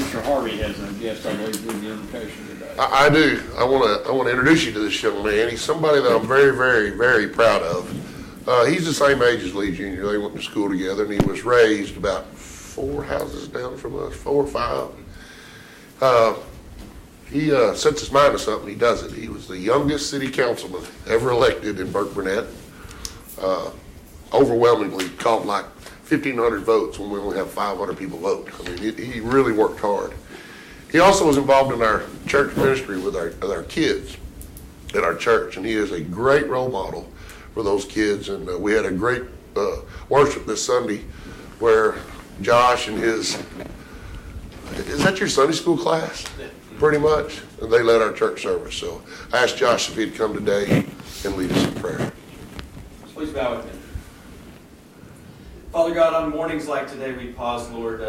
Mr. Harvey has a guest, I believe, in the invitation today. I do. I want to introduce you to this young man. He's somebody that I'm very, very, very proud of. He's the same age as Lee Jr. They went to school together, and he was raised about 4 houses down from us, 4 or 5. He sets his mind to something, he does it. He was the youngest city councilman ever elected in Burke Burnett. Overwhelmingly caught like 1,500 votes when we only have 500 people vote. I mean, he really worked hard. He also was involved in our church ministry with our kids at our church, and he is a great role model for those kids. And we had a great worship this Sunday where Josh and his, is that your Sunday school class? Pretty much. And they led our church service. So I asked Josh if he'd come today and lead us in prayer. Please bow with me. Father God, on mornings like today, we pause, Lord,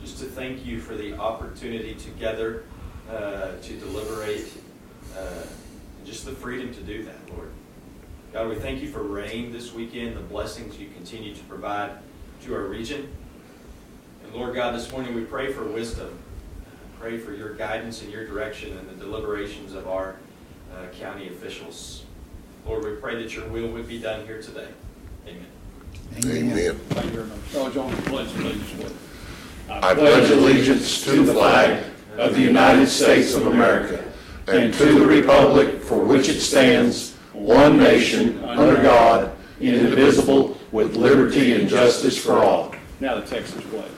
just to thank you for the opportunity together to deliberate, just the freedom to do that, Lord. God, we thank you for rain this weekend, the blessings you continue to provide to our region. And Lord God, this morning we pray for wisdom. Pray for your guidance and your direction in the deliberations of our county officials. Lord, we pray that your will would be done here today. Amen. Amen. Thank you very much. So John, pledge allegiance with. I pledge allegiance to the flag of the United States of America and to the republic for which it stands, one nation, under God, indivisible, with liberty and justice for all. Now the Texas pledge.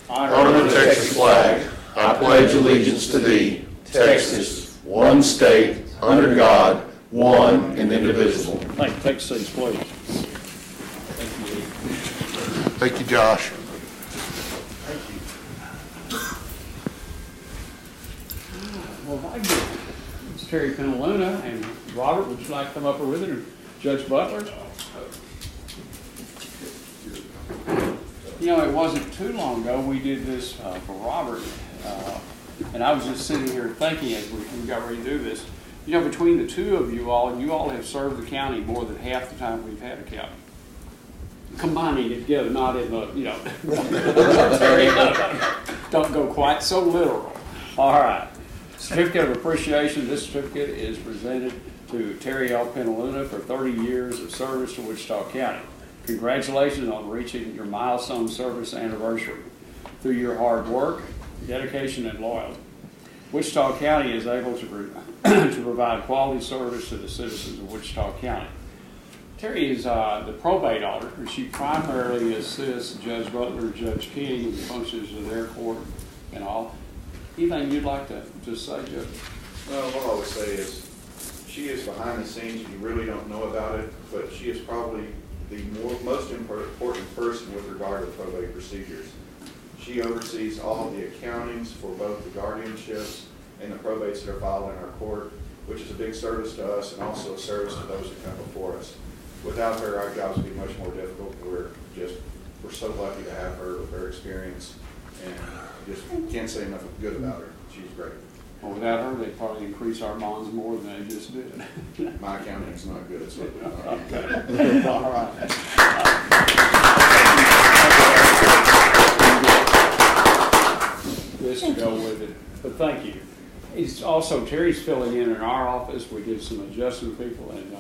Honor the Texas flag. I pledge allegiance to thee, Texas, one state, under God, one and indivisible. Thank you. Take seats, please. Thank you, Josh. Well, my goodness. It's Terry Penaluna and Robert. Would you like to come up here with it, or Judge Butler? You know, it wasn't too long ago we did this for Robert, and I was just sitting here thinking as we got ready to do this. You know, between the two of you all have served the county more than half the time we've had a county. Combining it together, not in a, don't go quite so literal. All right. Certificate of Appreciation. This certificate is presented to Terry L. Penaluna for 30 years of service to Wichita County. Congratulations on reaching your milestone service anniversary. Through your hard work, dedication, and loyalty, Wichita County is able to provide quality service to the citizens of Wichita County. Terry is the probate auditor. She primarily assists Judge Butler and Judge King in the functions of their court and all. Anything you'd like to just say, Judge? Well, what I would say is she is behind the scenes. You really don't know about it, but she is probably the most important person with regard to probate procedures. She oversees all of the accountings for both the guardianships and the probates that are filed in our court, which is a big service to us and also a service to those that come before us. Without her, our jobs would be much more difficult. We're so lucky to have her with her experience, and just can't say enough good about her. She's great. Well, without her, they'd probably increase our bonds more than they just did. My accounting's not good. It's looking Okay. All right. This to go with it, but thank you. He's also, Terry's filling in our office. We did some adjusting people, and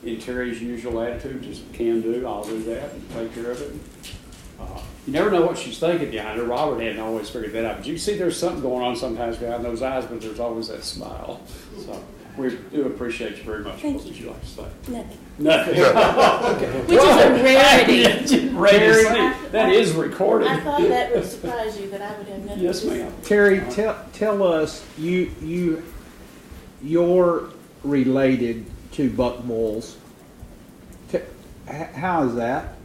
in Terry's usual attitude, just can do, I'll do that and take care of it. You never know what she's thinking behind her. Robert hadn't always figured that out. But you see there's something going on sometimes behind those eyes, but there's always that smile. So we do appreciate you very much. What would you like to say? Nothing. Nothing. Okay. Which is a rarity. That is recorded. I thought that would surprise you, that I would have nothing. Yes, ma'am. Terry, tell us, you're related to Buck Moles. How is that?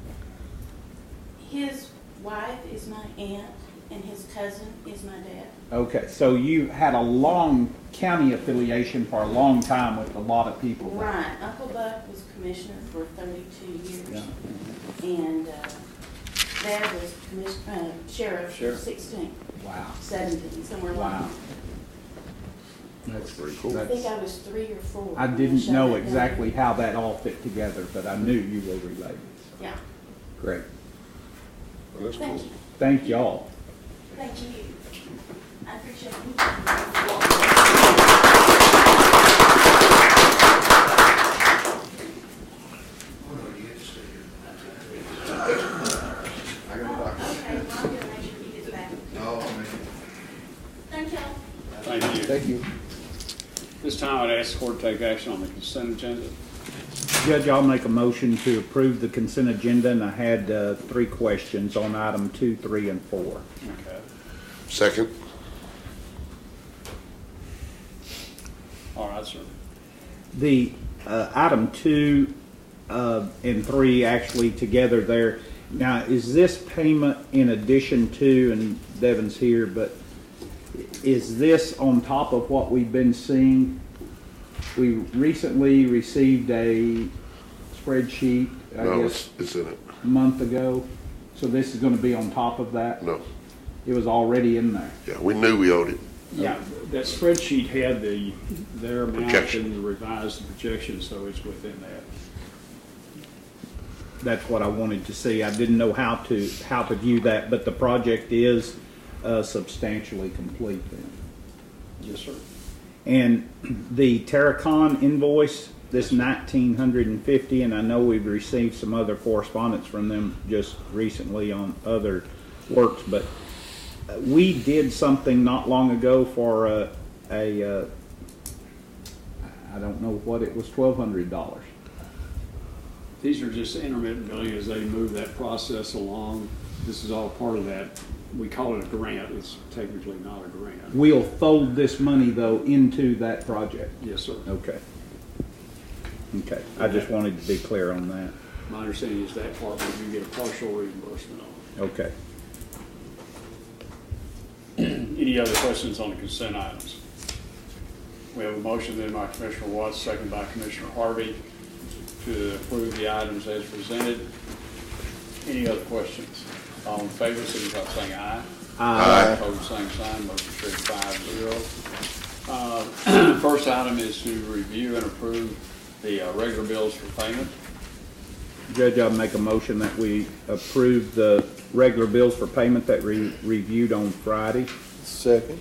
His wife is my aunt, and his cousin is my dad. Okay, so you had a long county affiliation for a long time with a lot of people. Right. Uncle Buck was commissioner for 32 years. Yeah. And Dad was sheriff for 16. Wow. 17, somewhere along. Wow. That's pretty cool. I think I was 3 or 4. I didn't know exactly how that all fit together, but I knew you were related. Yeah. Great. Well, that's cool. Thank you. Thank y'all. Thank you. I appreciate I got a doctor. Okay, well, I'm gonna make sure he gets back. No, man. Thank y'all. Thank you. Thank you. This time I'd ask the court to take action on the consent agenda. Judge, I'll make a motion to approve the consent agenda, and I had 3 questions on item 2, 3, and 4. Okay. Second. All right, sir. The item 2 and 3 actually together there. Now, is this payment in addition to, and Devin's here, but is this on top of what we've been seeing? We recently received a spreadsheet, I No, guess, it's in it. a month ago. So this is going to be on top of that? No. It was already in there. Yeah, we knew we owed it. Yeah, that spreadsheet had their amount Projection. and the revised projection, so it's within that. That's what I wanted to see. I didn't know how to view that, but the project is substantially complete then. Yes, sir. And the Terracon invoice, this $1,950, and I know we've received some other correspondence from them just recently on other works, but we did something not long ago for I don't know what it was, $1,200. These are just intermittent billing as they move that process along. This is all part of that. We call it a grant. It's technically not a grant. We'll fold this money though into that project. Yes, sir. Okay. Okay. I just wanted to be clear on that. My understanding is that part we do get a partial reimbursement on. Okay. Any other questions on the consent items? We have a motion then by Commissioner Watts, second by Commissioner Harvey, to approve the items as presented. Any other questions? All in favor, signify by saying aye. Aye. Opposed, same sign, motion carried 5-0. First item is to review and approve the regular bills for payment. Judge, I'll make a motion that we approve the regular bills for payment that we reviewed on Friday. Second.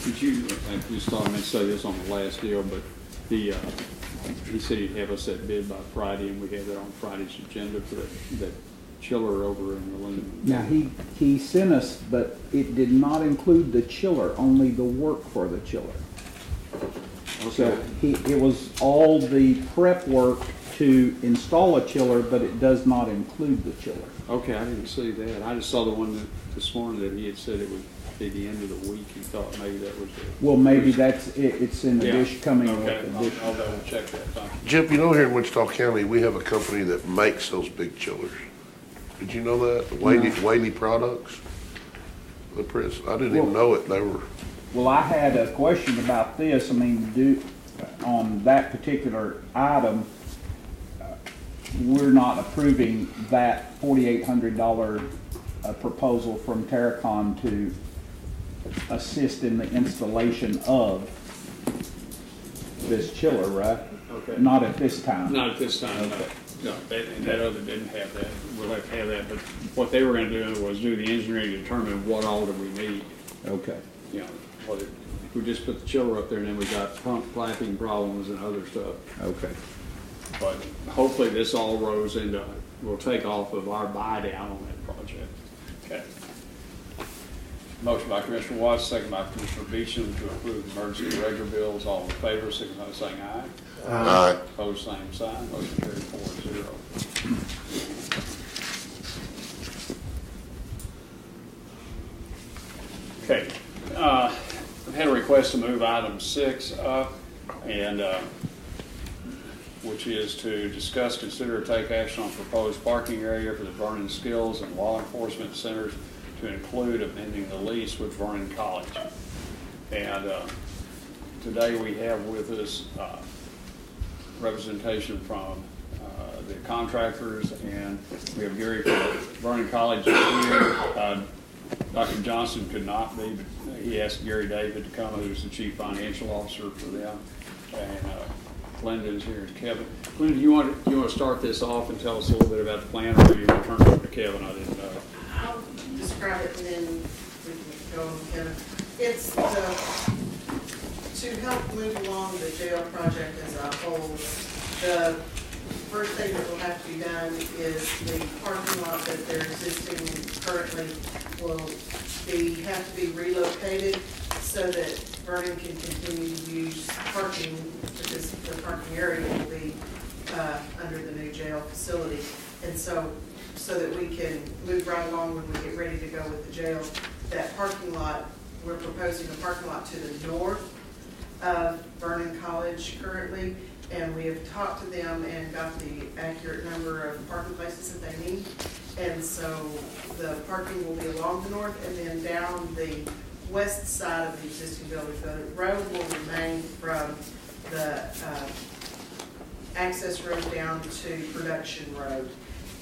Did you, I just thought I meant to say this on the last deal, but he said he'd have us that bid by Friday, and we have that on Friday's agenda for that chiller over in the aluminum. Now, he sent us, but it did not include the chiller, only the work for the chiller. So it was all the prep work to install a chiller, but it does not include the chiller. Okay, I didn't see that. I just saw the one this morning that he had said it would be the end of the week. He thought maybe that was it. Well, maybe that's it. It's in addition, coming Okay, with I'll addition. double check that. Thank you. Jeff, you know here in Wichita County, we have a company that makes those big chillers. Did you know that? Whaley Products? I didn't even know it. They were, Well, I had a question about this. I mean, on that particular item, we're not approving that $4,800 proposal from Terracon to assist in the installation of this chiller, right? Okay. Not at this time. Not at this time, no. No, and that other didn't have that. We'll have to have that, but what they were gonna do was do the engineering to determine what all do we need. Okay. You know, if we just put the chiller up there and then we got pump clapping problems and other stuff. Okay. But hopefully this all rolls into, will take off of our buy down on that project. Okay. Motion by Commissioner Watts, second by Commissioner Beecham to approve the emergency regular bills. All in favor, signify by saying aye. Aye. Opposed, same sign. Motion carried 4-0. Okay. I've had a request to move item 6 up, and which is to discuss, consider, or take action on proposed parking area for the Vernon Skills and Law Enforcement Centers to include amending the lease with Vernon College. And today we have with us representation from the contractors, and we have Gary from Vernon College here. Dr. Johnson could not be, but he asked Gary David to come, who's the chief financial officer for them. And Glennon's here and Kevin. Glendon, you want to start this off and tell us a little bit about the plan, or do you want to turn it over to Kevin? I didn't know. I'll describe it and then we can go on, Kevin. It's to help move along the jail project as a whole. The first thing that will have to be done is the parking lot that they're existing currently will have to be relocated so that Vernon can continue to use parking, because the parking area will be under the new jail facility. And so that we can move right along when we get ready to go with the jail, that parking lot, we're proposing a parking lot to the north of Vernon College currently, and we have talked to them and got the accurate number of parking places that they need. And so the parking will be along the north and then down the west side of the existing building. The road will remain from the access road down to Production Road.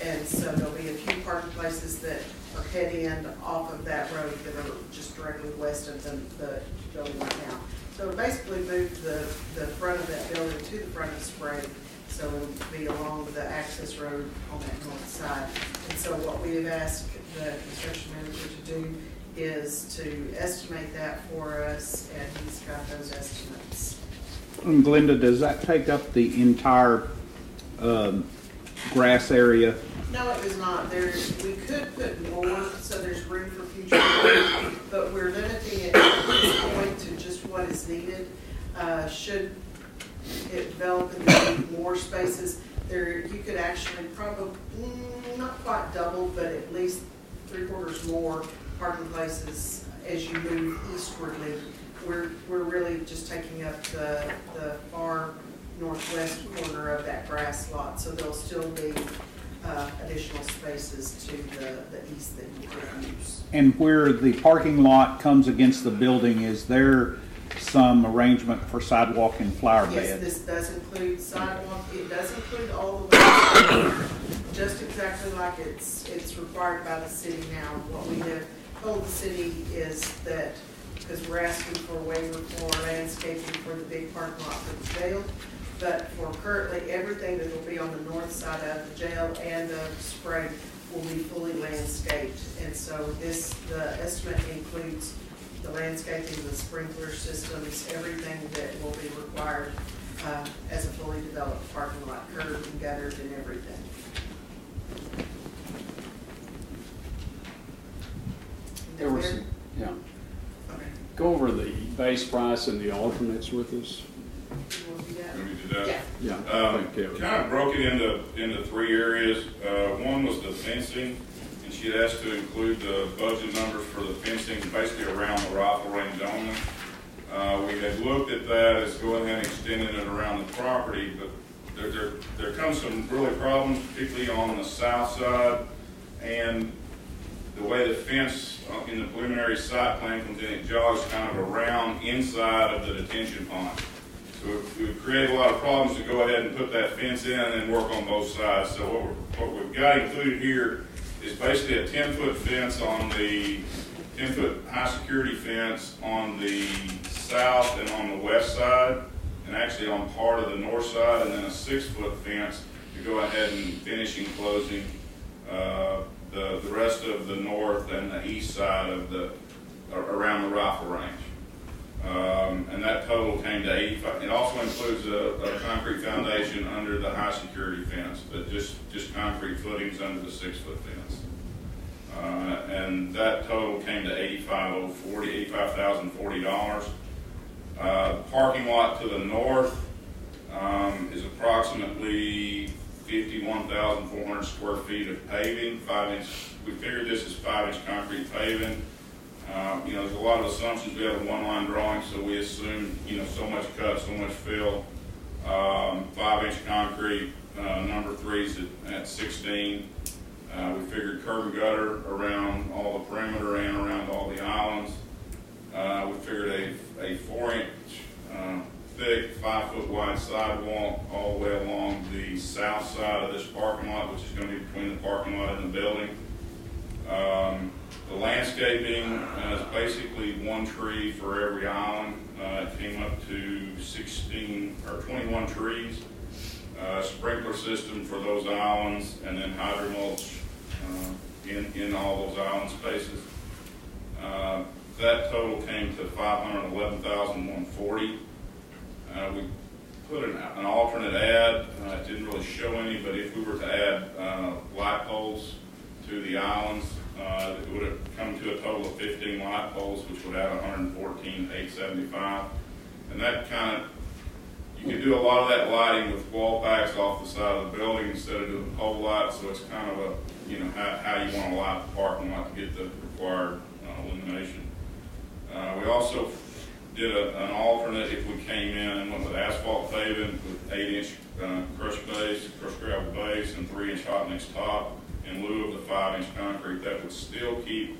And so there'll be a few parking places that are head end off of that road that are just directly west of the building right now. So it'll basically move the front of that building to the front of Sprague. So it'll be along the access road on that north side. And so what we have asked the construction manager to do is to estimate that for us, and he's got those estimates. And Glenda, does that take up the entire grass area? No, it does not. We could put more, so there's room for future growth, but we're limiting it at this point to just what is needed. Should it develop and there be more spaces, you could actually probably, not quite double, but at least 3/4 more parking places as you move eastwardly. We're really just taking up the far northwest corner of that grass lot, so there'll still be additional spaces to the east that you could use. And where the parking lot comes against the building, is there some arrangement for sidewalk and flower bed? Yes, this does include sidewalk. It does include all the way, just exactly like it's required by the city now. What we have told the city is that, because we're asking for a waiver for landscaping for the big parking lot for the jail, but for currently everything that will be on the north side of the jail and the Sprague will be fully landscaped. And so the estimate includes the landscaping, the sprinkler systems, everything that will be required as a fully developed parking lot, curb and gutters and everything. There was, yeah. Okay. Go over the base price and the alternates with us. You want to do that? Let me do that. Yeah. Yeah, thank you. Kind of broke it into 3 areas. One was the fencing, and she had asked to include the budget numbers for the fencing, basically around the rifle range only. We had looked at that as going ahead and extending it around the property, but there comes some really problems, particularly on the south side, and the way the fence in the preliminary site plan comes in, it jogs kind of around inside of the detention pond. So we've created a lot of problems to go ahead and put that fence in and then work on both sides. So what we've got included here is basically a 10-foot fence on the 10-foot high security fence on the south and on the west side, and actually on part of the north side, and then a 6-foot fence to go ahead and finish enclosing the rest of the north and the east side of around the rifle range. And that total came to 85. It also includes a concrete foundation under the high security fence, but just concrete footings under the 6-foot fence. And that total came to $85,040. Parking lot to the north is approximately 51,400 square feet of paving, 5-inch. We figured this is 5-inch concrete paving. There's a lot of assumptions. We have a one-line drawing, so we assume, so much cut, so much fill. 5-inch concrete, number 3 is at 16. We figured curb and gutter around all the perimeter and around all the islands. We figured a 4-inch thick, 5-foot wide sidewalk all the way along the south side of this parking lot, which is going to be between the parking lot and the building. The landscaping is basically one tree for every island. It came up to 16 or 21 trees. Sprinkler system for those islands, and then hydromulch in all those island spaces. That total came to $511,140. We put an alternate ad. It didn't really show any, but if we were to add light poles to the islands, it would have come to a total of 15 light poles, which would add $114,875. And that kind of, you can do a lot of that lighting with wall packs off the side of the building instead of doing pole lights. So it's kind of a, how you want to light the parking lot to get the required illumination. We also did an alternate if we came in and went with asphalt paving with 8-inch crushed gravel base, and 3-inch hot mix top in lieu of the 5-inch concrete. That would still keep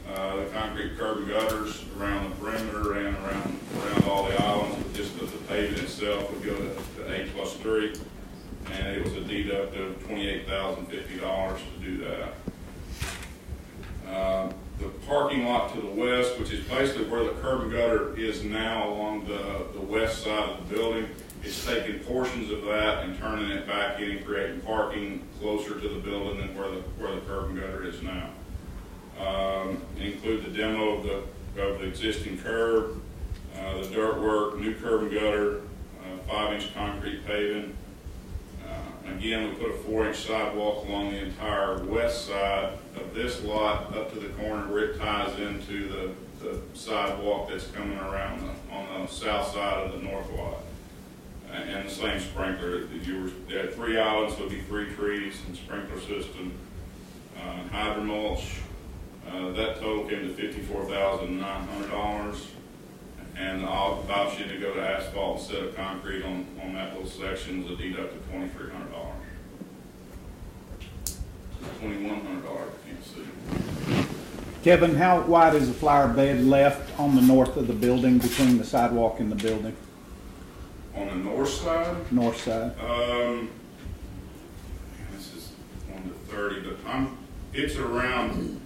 the concrete curb and gutters around the perimeter and around all the islands, but just the paving itself would go to 8+3, and it was a deduct of $28,050 to do that. The parking lot to the west, which is basically where the curb and gutter is now along the west side of the building, it's taking portions of that and turning it back in and creating parking closer to the building than where the curb and gutter is now. Include the demo of the existing curb, the dirt work, new curb and gutter, 5-inch concrete paving. Again, we put a 4-inch sidewalk along the entire west side of this lot up to the corner where it ties into the sidewalk that's coming around on the south side of the north lot. And the same sprinkler. There are 3 islands, so it'd be 3 trees and sprinkler system. Hydromulch, that total came to $54,900. And the option to go to asphalt instead of concrete on that little section is a deduct of $2,300. $2,100 if you can't see. Kevin, how wide is the flower bed left on the north of the building between the sidewalk and the building? On the north side? North side. This is 1 to 30, but it's around,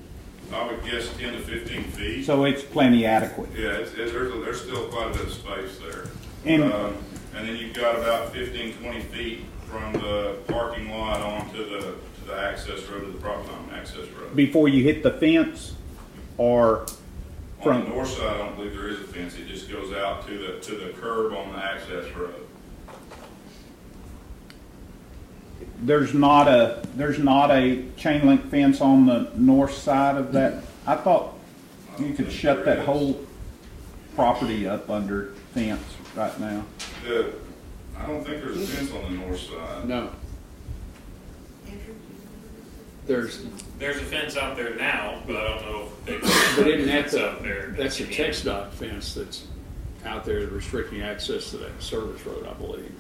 I would guess, 10 to 15 feet. So it's plenty adequate. Yeah, there's still quite a bit of space there. And then you've got about 15, 20 feet from the parking lot onto the access road, to the property line access road. before you hit the fence, or On the north side, I don't believe there is a fence. It just goes out to the curb on the access road. there's not a chain link fence on the north side of that? I thought you could shut that whole property up under fence right now. I don't think there's a fence on the north side. No, Andrew? there's, There's a fence out there now, but I don't know if but isn't that out there. that's a text dot fence that's out there restricting access to that service road, I believe.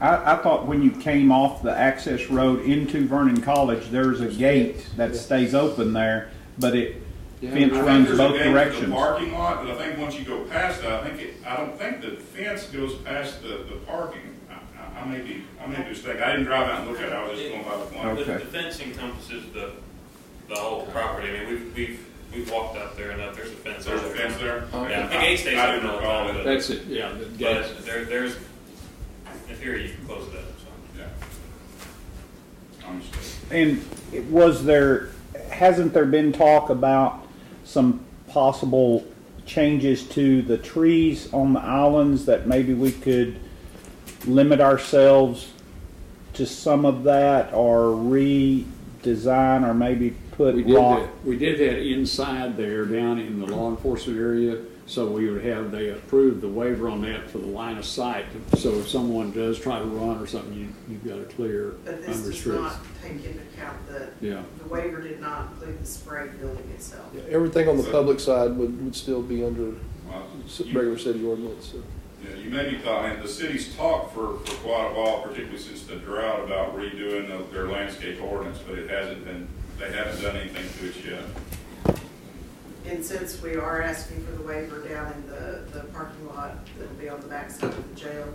I thought when you came off the access road into Vernon College, there's a gate that stays open there, but fence I think runs there's a both gate to the directions. parking lot, but I think once you go past that, I don't think the fence goes past the parking. I may be mistaken. I didn't drive out and look at it. I was just going by the plan. Okay. The fence encompasses the whole property. I mean, we've walked out there and there's a fence. There's a fence there? Yeah, the gate stays I open didn't all the recall time, it. That's it, yeah. The gate. but there's, in theory, you can close it up, so. Yeah. I'm mistaken. And hasn't there been talk about some possible changes to the trees on the islands that maybe we could limit ourselves to some of that, or redesign, or maybe put rock? We did that inside there, down in the law enforcement area, so they approved the waiver on that for the line of sight. So if someone does try to run or something, you've got a clear, But this does unrestricted. not take into account Yeah. the waiver did not include the spray building itself. Yeah, everything on the public side would still be under Well, regular city ordinance. So. Yeah, you may be talking, the city's talked for quite a while, particularly since the drought, about redoing their landscape ordinance, but they haven't done anything to it yet. And since we are asking for the waiver down in the parking lot that'll be on the back side of the jail,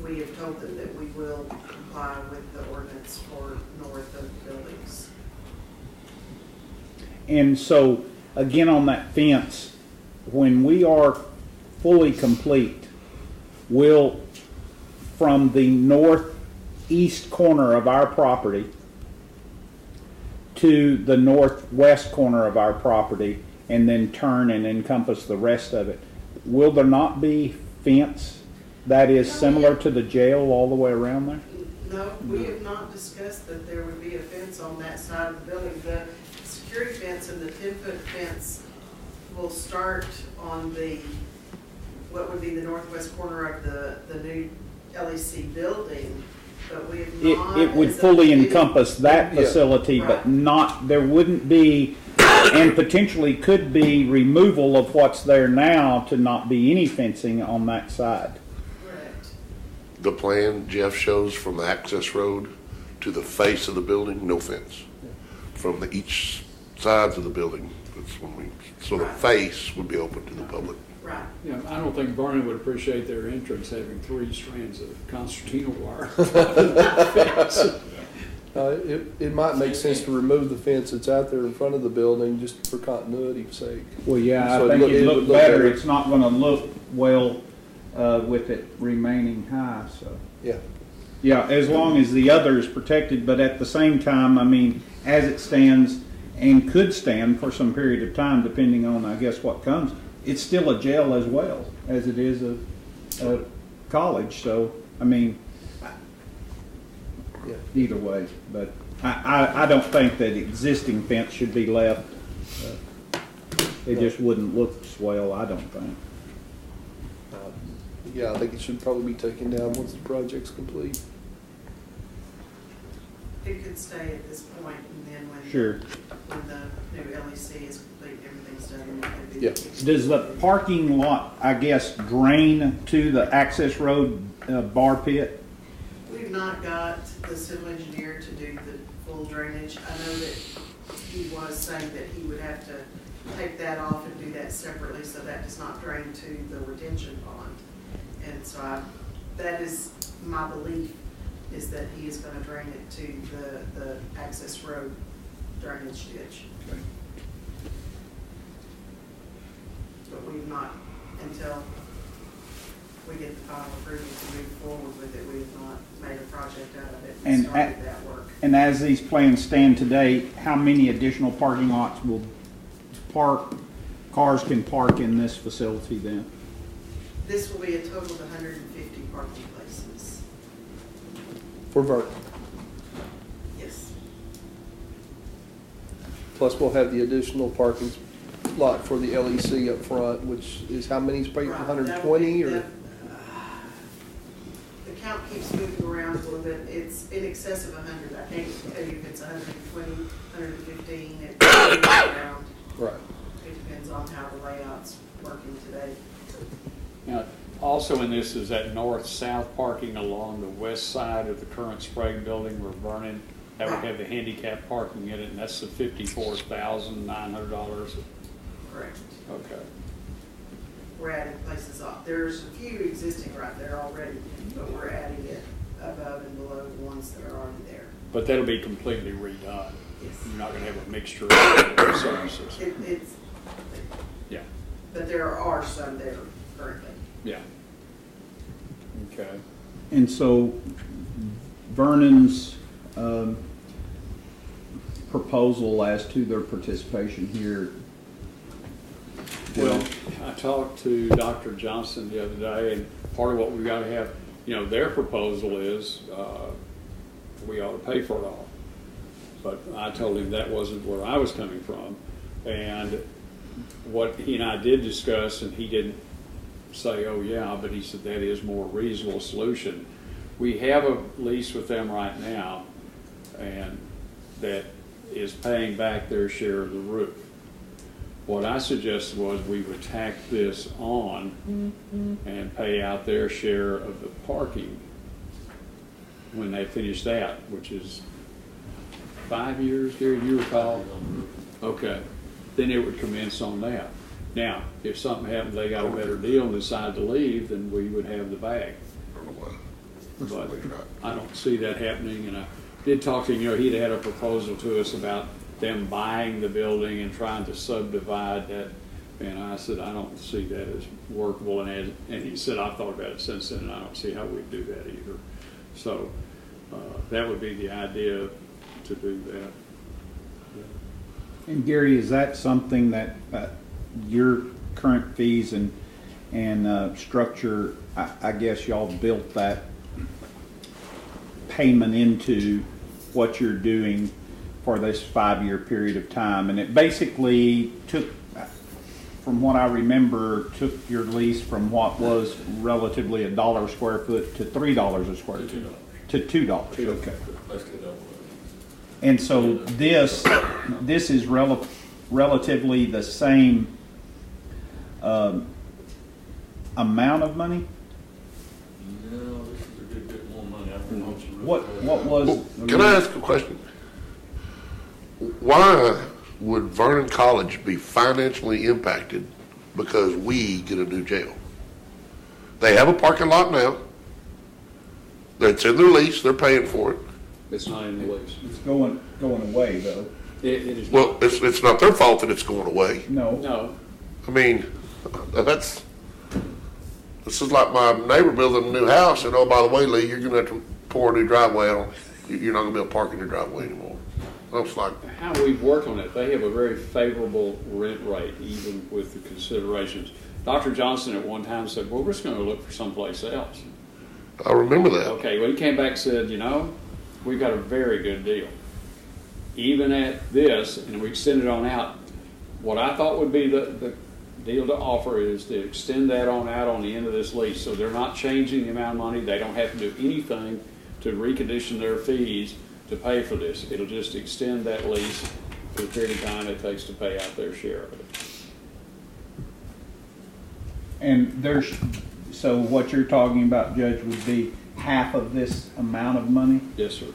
we have told them that we will comply with the ordinance for north of the buildings. And so, again, on that fence, when we are fully complete, will, from the northeast corner of our property to the northwest corner of our property, and then turn and encompass the rest of it, will there not be fence that is similar to the jail all the way around there? No, we have not discussed that there would be a fence on that side of the building. The security fence and the 10-foot fence will start on the, what would be the northwest corner of the new LEC building, but we have not. It would fully encompass that facility, but not, there wouldn't be, and potentially could be removal of what's there now to not be any fencing on that side. Correct. The plan Jeff shows from the access road to the face of the building, no fence. From each sides of the building, that's when we, so the face would be open to the public. Right. Yeah, I don't think Vernon would appreciate their entrance having 3 strands of concertina wire. It might make sense to remove the fence that's out there in front of the building just for continuity's sake. Well, yeah, So I think it it'd would look look better. better. It's not gonna look well with it remaining high, so. Yeah. Yeah, as long as the other is protected, but at the same time, I mean, as it stands and could stand for some period of time, depending on, I guess, what comes, it's still a jail as well as it is a college. So, I mean, Yeah. either way, but I don't think that existing fence should be left. It just wouldn't look swell, I don't think. Yeah, I think it should probably be taken down once the project's complete. It could stay at this point, and then when Sure. when the new LEC is complete, everything's done. It could be Yeah. Does the parking lot, I guess, drain to the access road bar pit? We've not got the civil engineer to do the full drainage. I know that he was saying that he would have to take that off and do that separately so that does not drain to the retention pond. And so that is my belief, is that he is going to drain it to the access road drainage ditch. Okay. But we've not, until we get the final approval to move forward with it, we have not made a project out of it and And started that work. And as these plans stand today, how many additional parking lots will cars can park in this facility then? This will be a total of 150 parking places. For Vernon. Yes. Plus, we'll have the additional parking lot for the LEC up front, which is how many spaces, Right. 120 or? The count keeps moving around a little bit. It's in excess of 100. I can't tell you if it's 120, 115. It moves around. Right. It depends on how the layout's working today. Now, also in this is that north-south parking along the west side of the current Sprague building where Vernon, that would have the handicap parking in it, and that's the $54,900. Correct. Okay. We're adding places up. There's a few existing right there already, but we're adding it above and below the ones that are already there. But that'll be completely redone. Yes. You're not going to have a mixture of services. It's, Yeah, but there are some there currently. yeah. Okay. And so Vernon's proposal as to their participation here. Well, I talked to Dr. Johnson the other day, and part of what we've got to have, their proposal is we ought to pay for it all. But I told him that wasn't where I was coming from. And what he and I did discuss, and he didn't say, oh yeah, but he said that is more reasonable solution. We have a lease with them right now, and that is paying back their share of the roof. What I suggested was we would tack this on and pay out their share of the parking when they finish that, which is 5 years, Gary, you recall? Okay, then it would commence on that. Now, if something happened, they got a better deal and decide to leave, then we would have the bag. But I don't see that happening, and I did talk to him, he'd had a proposal to us about them buying the building and trying to subdivide that. And I said, I don't see that as workable. And he said, I've thought about it since then, and I don't see how we'd do that either. So that would be the idea to do that. And Gary, is that something that your current fees and structure, I guess y'all built that payment into what you're doing for this 5-year period of time, and it basically took, from what I remember, took your lease from what was relatively $1 a square foot to $3 a square foot to $2. Okay. And so this is relatively the same amount of money. No, this is a good bit more money. I don't know what you What was? Well, can I ask a question? Why would Vernon College be financially impacted because we get a new jail? They have a parking lot now. It's in their lease. They're paying for it. It's not in the lease. It's going away though. It is Well, not. it's not their fault that it's going away. No. I mean, this is like my neighbor building a new house, and oh, by the way, Lee, you're going to have to pour a new driveway on. You're not going to be able to park in your driveway anymore. I was like, How we've worked on it, they have a very favorable rent rate, even with the considerations. Dr. Johnson at one time said, well, we're just going to look for someplace else. I remember that. Okay, well, he came back and said, we've got a very good deal. Even at this, and we extended on out, what I thought would be the deal to offer is to extend that on out on the end of this lease. So they're not changing the amount of money. They don't have to do anything to recondition their fees to pay for this. It'll just extend that lease for the period of time it takes to pay out their share of it. And so what you're talking about, Judge, would be half of this amount of money, Yes, sir.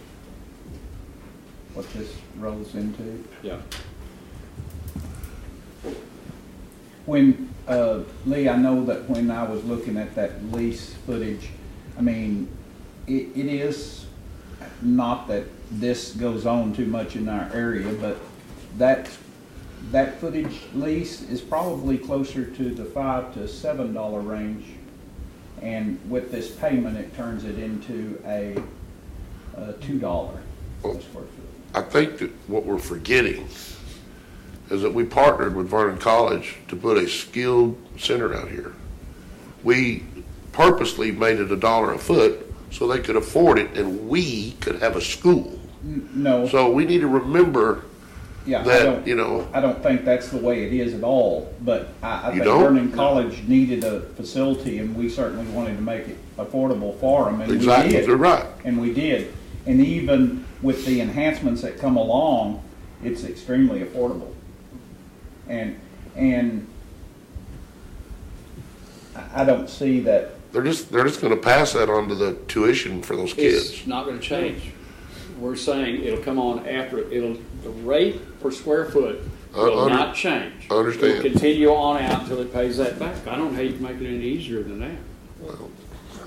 what this rolls into? Yeah. When, Lee, I know that when I was looking at that lease footage, I mean, it is not that this goes on too much in our area, but that footage lease is probably closer to the $5 to $7 range. And with this payment, it turns it into a $2 per square foot. I think that what we're forgetting is that we partnered with Vernon College to put a skilled center out here. We purposely made it $1 a foot so they could afford it and we could have a school. No. So we need to remember Yeah, that, I don't think that's the way it is at all, but I You think don't? Vernon College needed a facility, and we certainly wanted to make it affordable for them, and exactly, we did. they're right. And we did. And even with the enhancements that come along, it's extremely affordable. And I don't see that. They're just going to pass that on to the tuition for those kids. It's not going to change. We're saying it'll come on after, the rate per square foot will not change. I understand. It'll continue on out until it pays that back. I don't hate to make it any easier than that. Well,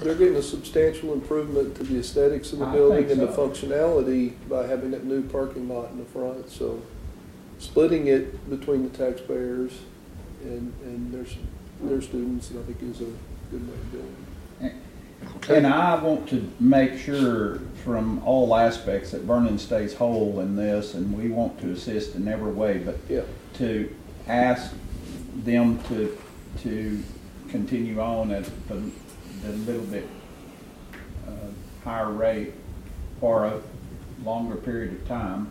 They're getting a substantial improvement to the aesthetics of the I building think and the so. functionality by having that new parking lot in the front. So splitting it between the taxpayers and their students, I think, is a good way of doing it. okay. And I want to make sure from all aspects that Vernon stays whole in this, and we want to assist in every way, but Yeah. to ask them to continue on at the little bit higher rate for a longer period of time.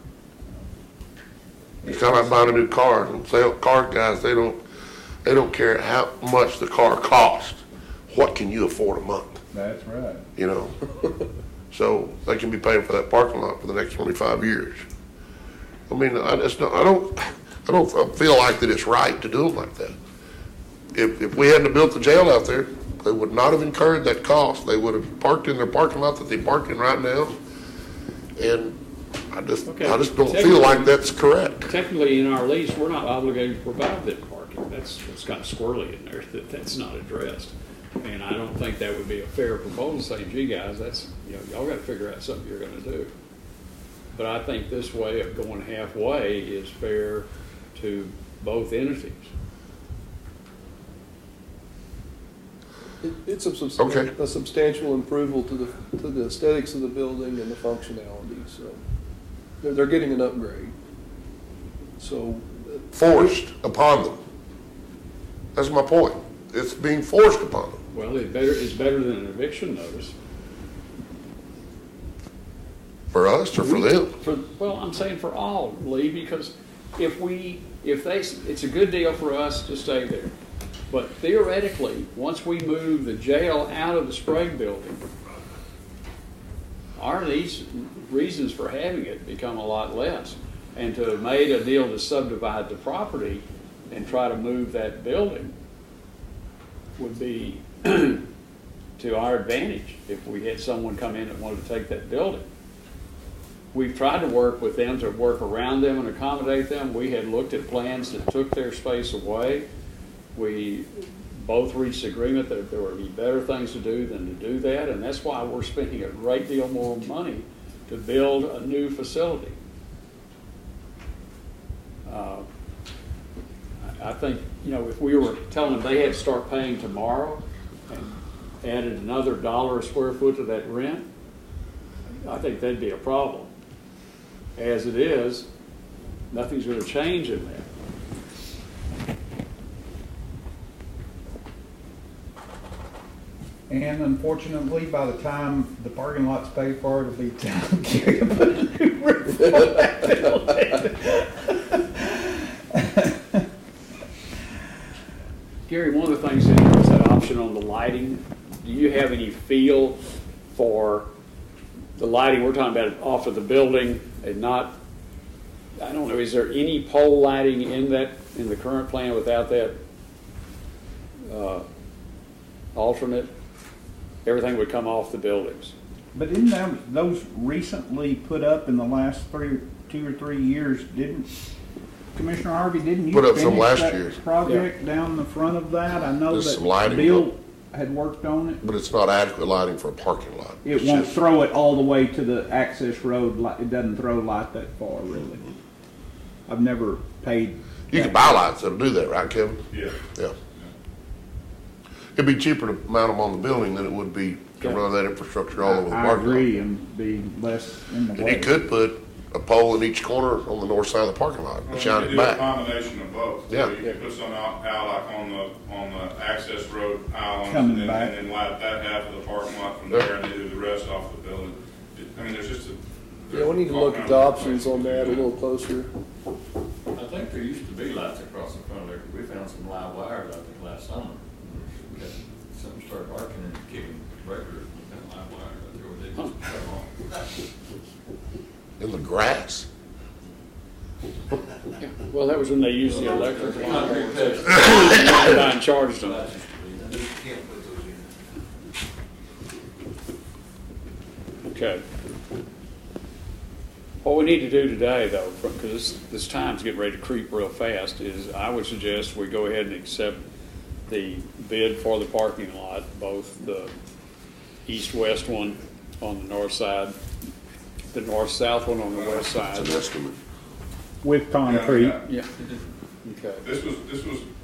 It's kind of like buying a new car. Car guys, they don't care how much the car costs. What can you afford a month? That's right. So they can be paying for that parking lot for the next 25 years. I mean, I don't feel like that it's right to do them like that. If we hadn't built the jail out there, they would not have incurred that cost. They would have parked in their parking lot that they park in right now. And I just don't feel like that's correct. Technically, in our lease, we're not obligated to provide that parking. It's kind of squirrely in there that's not addressed. And I don't think that would be a fair proposal, saying, gee, guys, y'all got to figure out something you're going to do. but I think this way of going halfway is fair to both entities. It's a Okay. substantial improvement to the aesthetics of the building and the functionality, so they're getting an upgrade. So, Forced upon them. That's my point. It's being forced upon them. Well, it's better than an eviction notice. For us or for them? Well, I'm saying for all, Lee, because it's a good deal for us to stay there. But theoretically, once we move the jail out of the Sprague building, these reasons for having it become a lot less. And to have made a deal to subdivide the property and try to move that building would be to our advantage if we had someone come in that wanted to take that building. We've tried to work with them to work around them and accommodate them. We had looked at plans that took their space away. We both reached agreement that there would be better things to do than to do that, and that's why we're spending a great deal more money to build a new facility. I think, if we were telling them they had to start paying tomorrow and added another $1 a square foot to that rent, I think that'd be a problem. As it is, nothing's going to change in that. And unfortunately, by the time the parking lot's paid for, it'll be time to put a new roof on that building. Gary, one of the things in there is that option on the lighting. Do you have any feel for the lighting we're talking about off of the building and not, I don't know, is there any pole lighting in the current plan without that alternate? Everything would come off the buildings. But didn't those recently put up in the last 2 or 3 years? Didn't Commissioner Harvey? Didn't you Put up some finish last that year. project down the front of that? I know There's that some lighting, Bill had worked on it. But it's not adequate lighting for a parking lot. It It's won't just- throw it all the way to the access road. It doesn't throw light that far, really. I've never paid. You can buy lights that'll do that, right, Kevin? Yeah. Yeah. It'd be cheaper to mount them on the building than it would be to Yeah. run that infrastructure all over the I parking lot. agree, and be less in the And way. you could put a pole in each corner on the north side of the parking lot and shine You it do a back. combination of both. Yeah. So you can put some out like on the access road islands Coming and back. then light that half of the parking lot from Yeah. there and then do the rest off the building. There's just yeah, we need to look at the options on that a little closer. I think there used to be lights across the front of there, 'cause we found some live wires, I think, last summer. We got something started arcing and kicking breakers, we got live wires out there, they just cut off. In the grass. Yeah. Well, that was when they used the electric line. Concrete test. And charged them. Okay. What we need to do today, though, because this time's getting ready to creep real fast, is I would suggest we go ahead and accept the bid for the parking lot, both the east-west one on the north side, the north-south one on the west side. It's an estimate. With concrete. Yeah. Okay. This was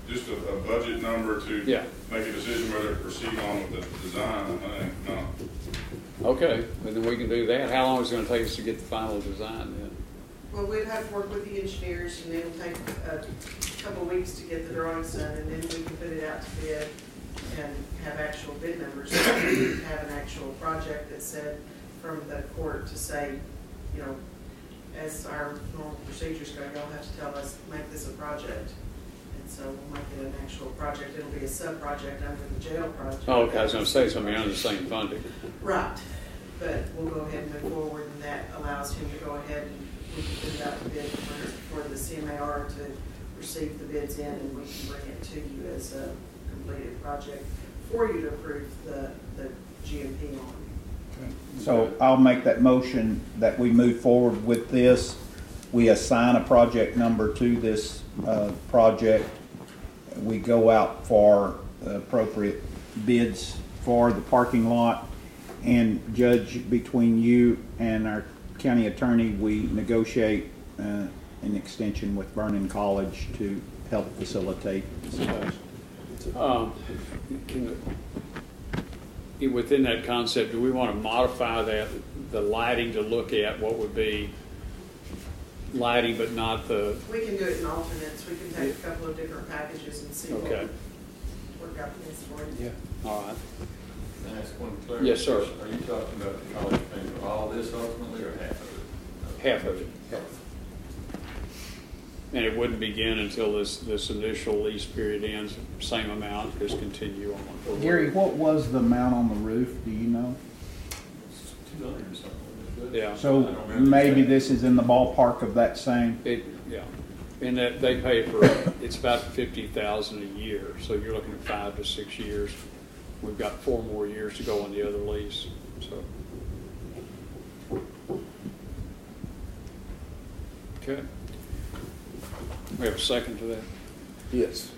just a budget number to Yeah. make a decision whether to proceed on with the design, I think, no. Okay, and then we can do that. How long is it going to take us to get the final design then? Well, we'd have to work with the engineers, and it'll take a couple of weeks to get the drawings done, and then we can put it out to bid and have actual bid numbers. Have an actual project that said from the court to say, as our normal procedures go, y'all have to tell us, make this a project. And so we'll make it an actual project. It'll be a sub-project under the jail project. Oh, okay, I was going to say something under the same funding. Right, but we'll go ahead and move forward, and that allows him to go ahead and we can put it out to bid for the CMAR to receive the bids in, and we can bring it to you as a completed project for you to approve the GMP on. So I'll make that motion that we move forward with this. We assign a project number to this project. We go out for appropriate bids for the parking lot, and judge between you and our county attorney, we negotiate an extension with Vernon College to help facilitate this. Within that concept, do we want to modify that, the lighting to look at what would be lighting but not the, We can do it in alternates. We can take a couple of different packages and see okay, what got this for you. Yeah. all right. Can I ask one clarification? Yes, sir. Are you talking about the college paying for all this ultimately, or half of it? Half of it. And it wouldn't begin until this initial lease period ends, same amount, just continue on. Gary, what was the amount on the roof, do you know? It's 200 or something. isn't it? Yeah. So I don't remember maybe exactly. this is in the ballpark of that same, Yeah, and that they pay for, it's about 50,000 a year, so you're looking at 5 to 6 years. We've got 4 more years to go on the other lease, so. Okay. We have a second to that? Yes.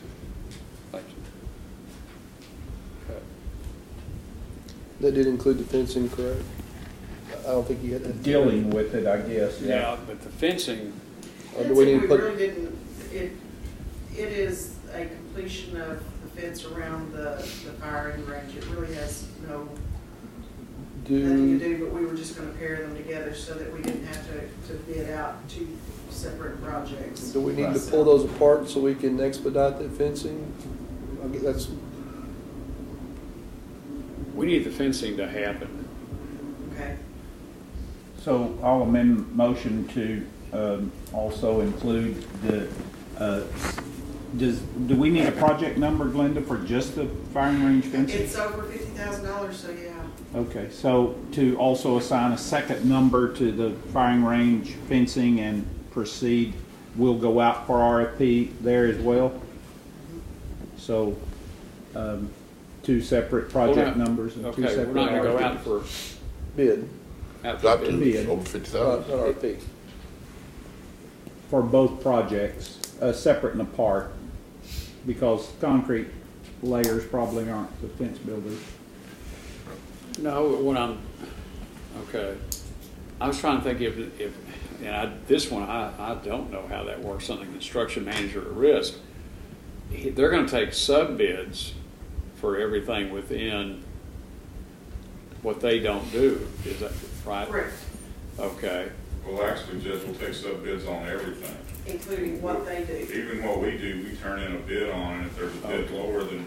Thank you. Okay. That did include the fencing, correct? I don't think you had that. dealing with it, I guess. Yeah, but the fencing, Or do we need to We put, really didn't, it is a completion of the fence around the firing range. It really has nothing to do, but we were just gonna pair them together so that we didn't have to bid out 2 separate projects. do we need to pull those apart so we can expedite that fencing? I guess that's, we need the fencing to happen. Okay. So I'll amend motion to also include the, do we need a project number, Glenda, for just the firing range fencing? It's over $50,000, so yeah. Okay, so to also assign a second number to the firing range fencing and proceed, we'll go out for RFP there as well? So, 2 separate project numbers and 2 Okay, separate we're not gonna go RFPs. out for, bid, out Got for to, bid. over 50,000. not RFP. For both projects, separate and apart, because concrete layers probably aren't the fence builders. No, when I'm, okay, I was trying to think if this one, I don't know how that works on the construction manager at risk. They're gonna take sub bids for everything within what they don't do, is that right? Correct, Okay, Well, actually, Judge, we'll take sub bids on everything. including what they do. Even what we do, we turn in a bid on, and if there's a bid lower than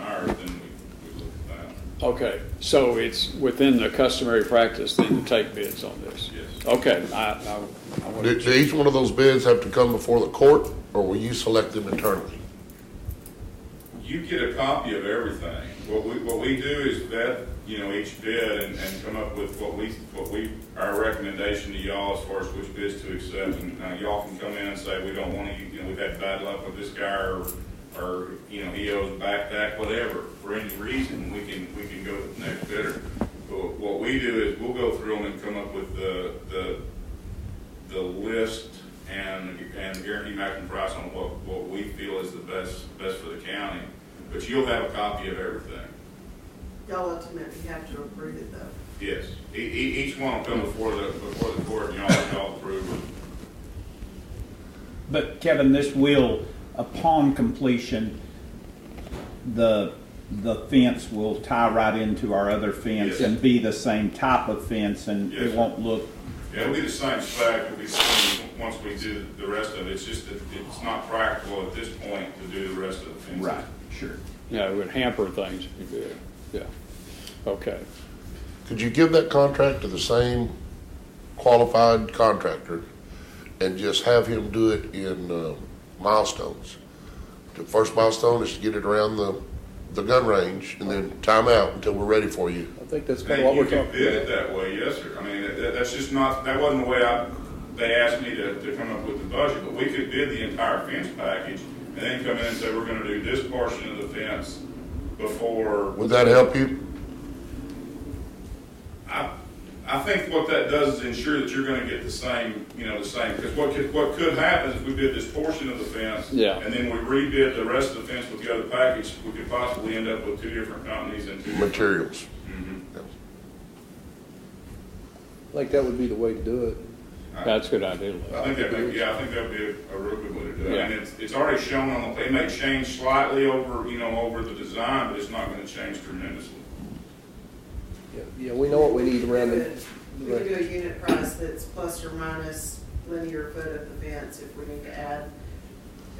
ours, then we look at that. okay, so it's within the customary practice then to take bids on this? Yes. Okay, I Do want each one of those bids have to come before the court, or will you select them internally? You get a copy of everything. What we do is vet, each bid and come up with our recommendation to y'all as far as which bids to accept. And y'all can come in and say, we don't want to, we've had bad luck with this guy, or he owes a backpack, whatever. For any reason, we can go to the next bidder. But what we do is we'll go through them and come up with the list and guarantee maximum price on what we feel is the best for the county. But you'll have a copy of everything. Y'all ultimately have to approve it though. Yes. Each one will come before the court, and y'all approve it. But Kevin, this will, upon completion, the fence will tie right into our other fence Yes. and be the same type of fence, and Yes, it sir. won't look, Yeah, it'll be the same spec, it'll be the same once we do the rest of it. It's just that it's not practical at this point to do the rest of the fence. right, sure. it would hamper things if you did, yeah, okay. Could you give that contract to the same qualified contractor and just have him do it in milestones? The first milestone is to get it around the gun range, and then time out until we're ready for you. I think that's kind of what You we're can talking bid it about. that way, yes, sir. I mean, that's just not, that wasn't the way they asked me to come up with the budget, but we could bid the entire fence package and then come in and say, we're gonna do this portion of the fence before. Would that help you? I think what that does is ensure that you're gonna get the same, because what could happen is if we bid this portion of the fence. Yeah. And then we rebid the rest of the fence with the other package, we could possibly end up with 2 different companies and 2 different. Materials. Mhm. I think that would be the way to do it. That's a good idea. I think that would be a real good way to do it. Yeah. And it's already shown on the, it may change slightly over, over the design, but it's not gonna change tremendously. Yeah, we know what we need around the. We can do a unit price that's plus or minus linear foot of the fence if we need to add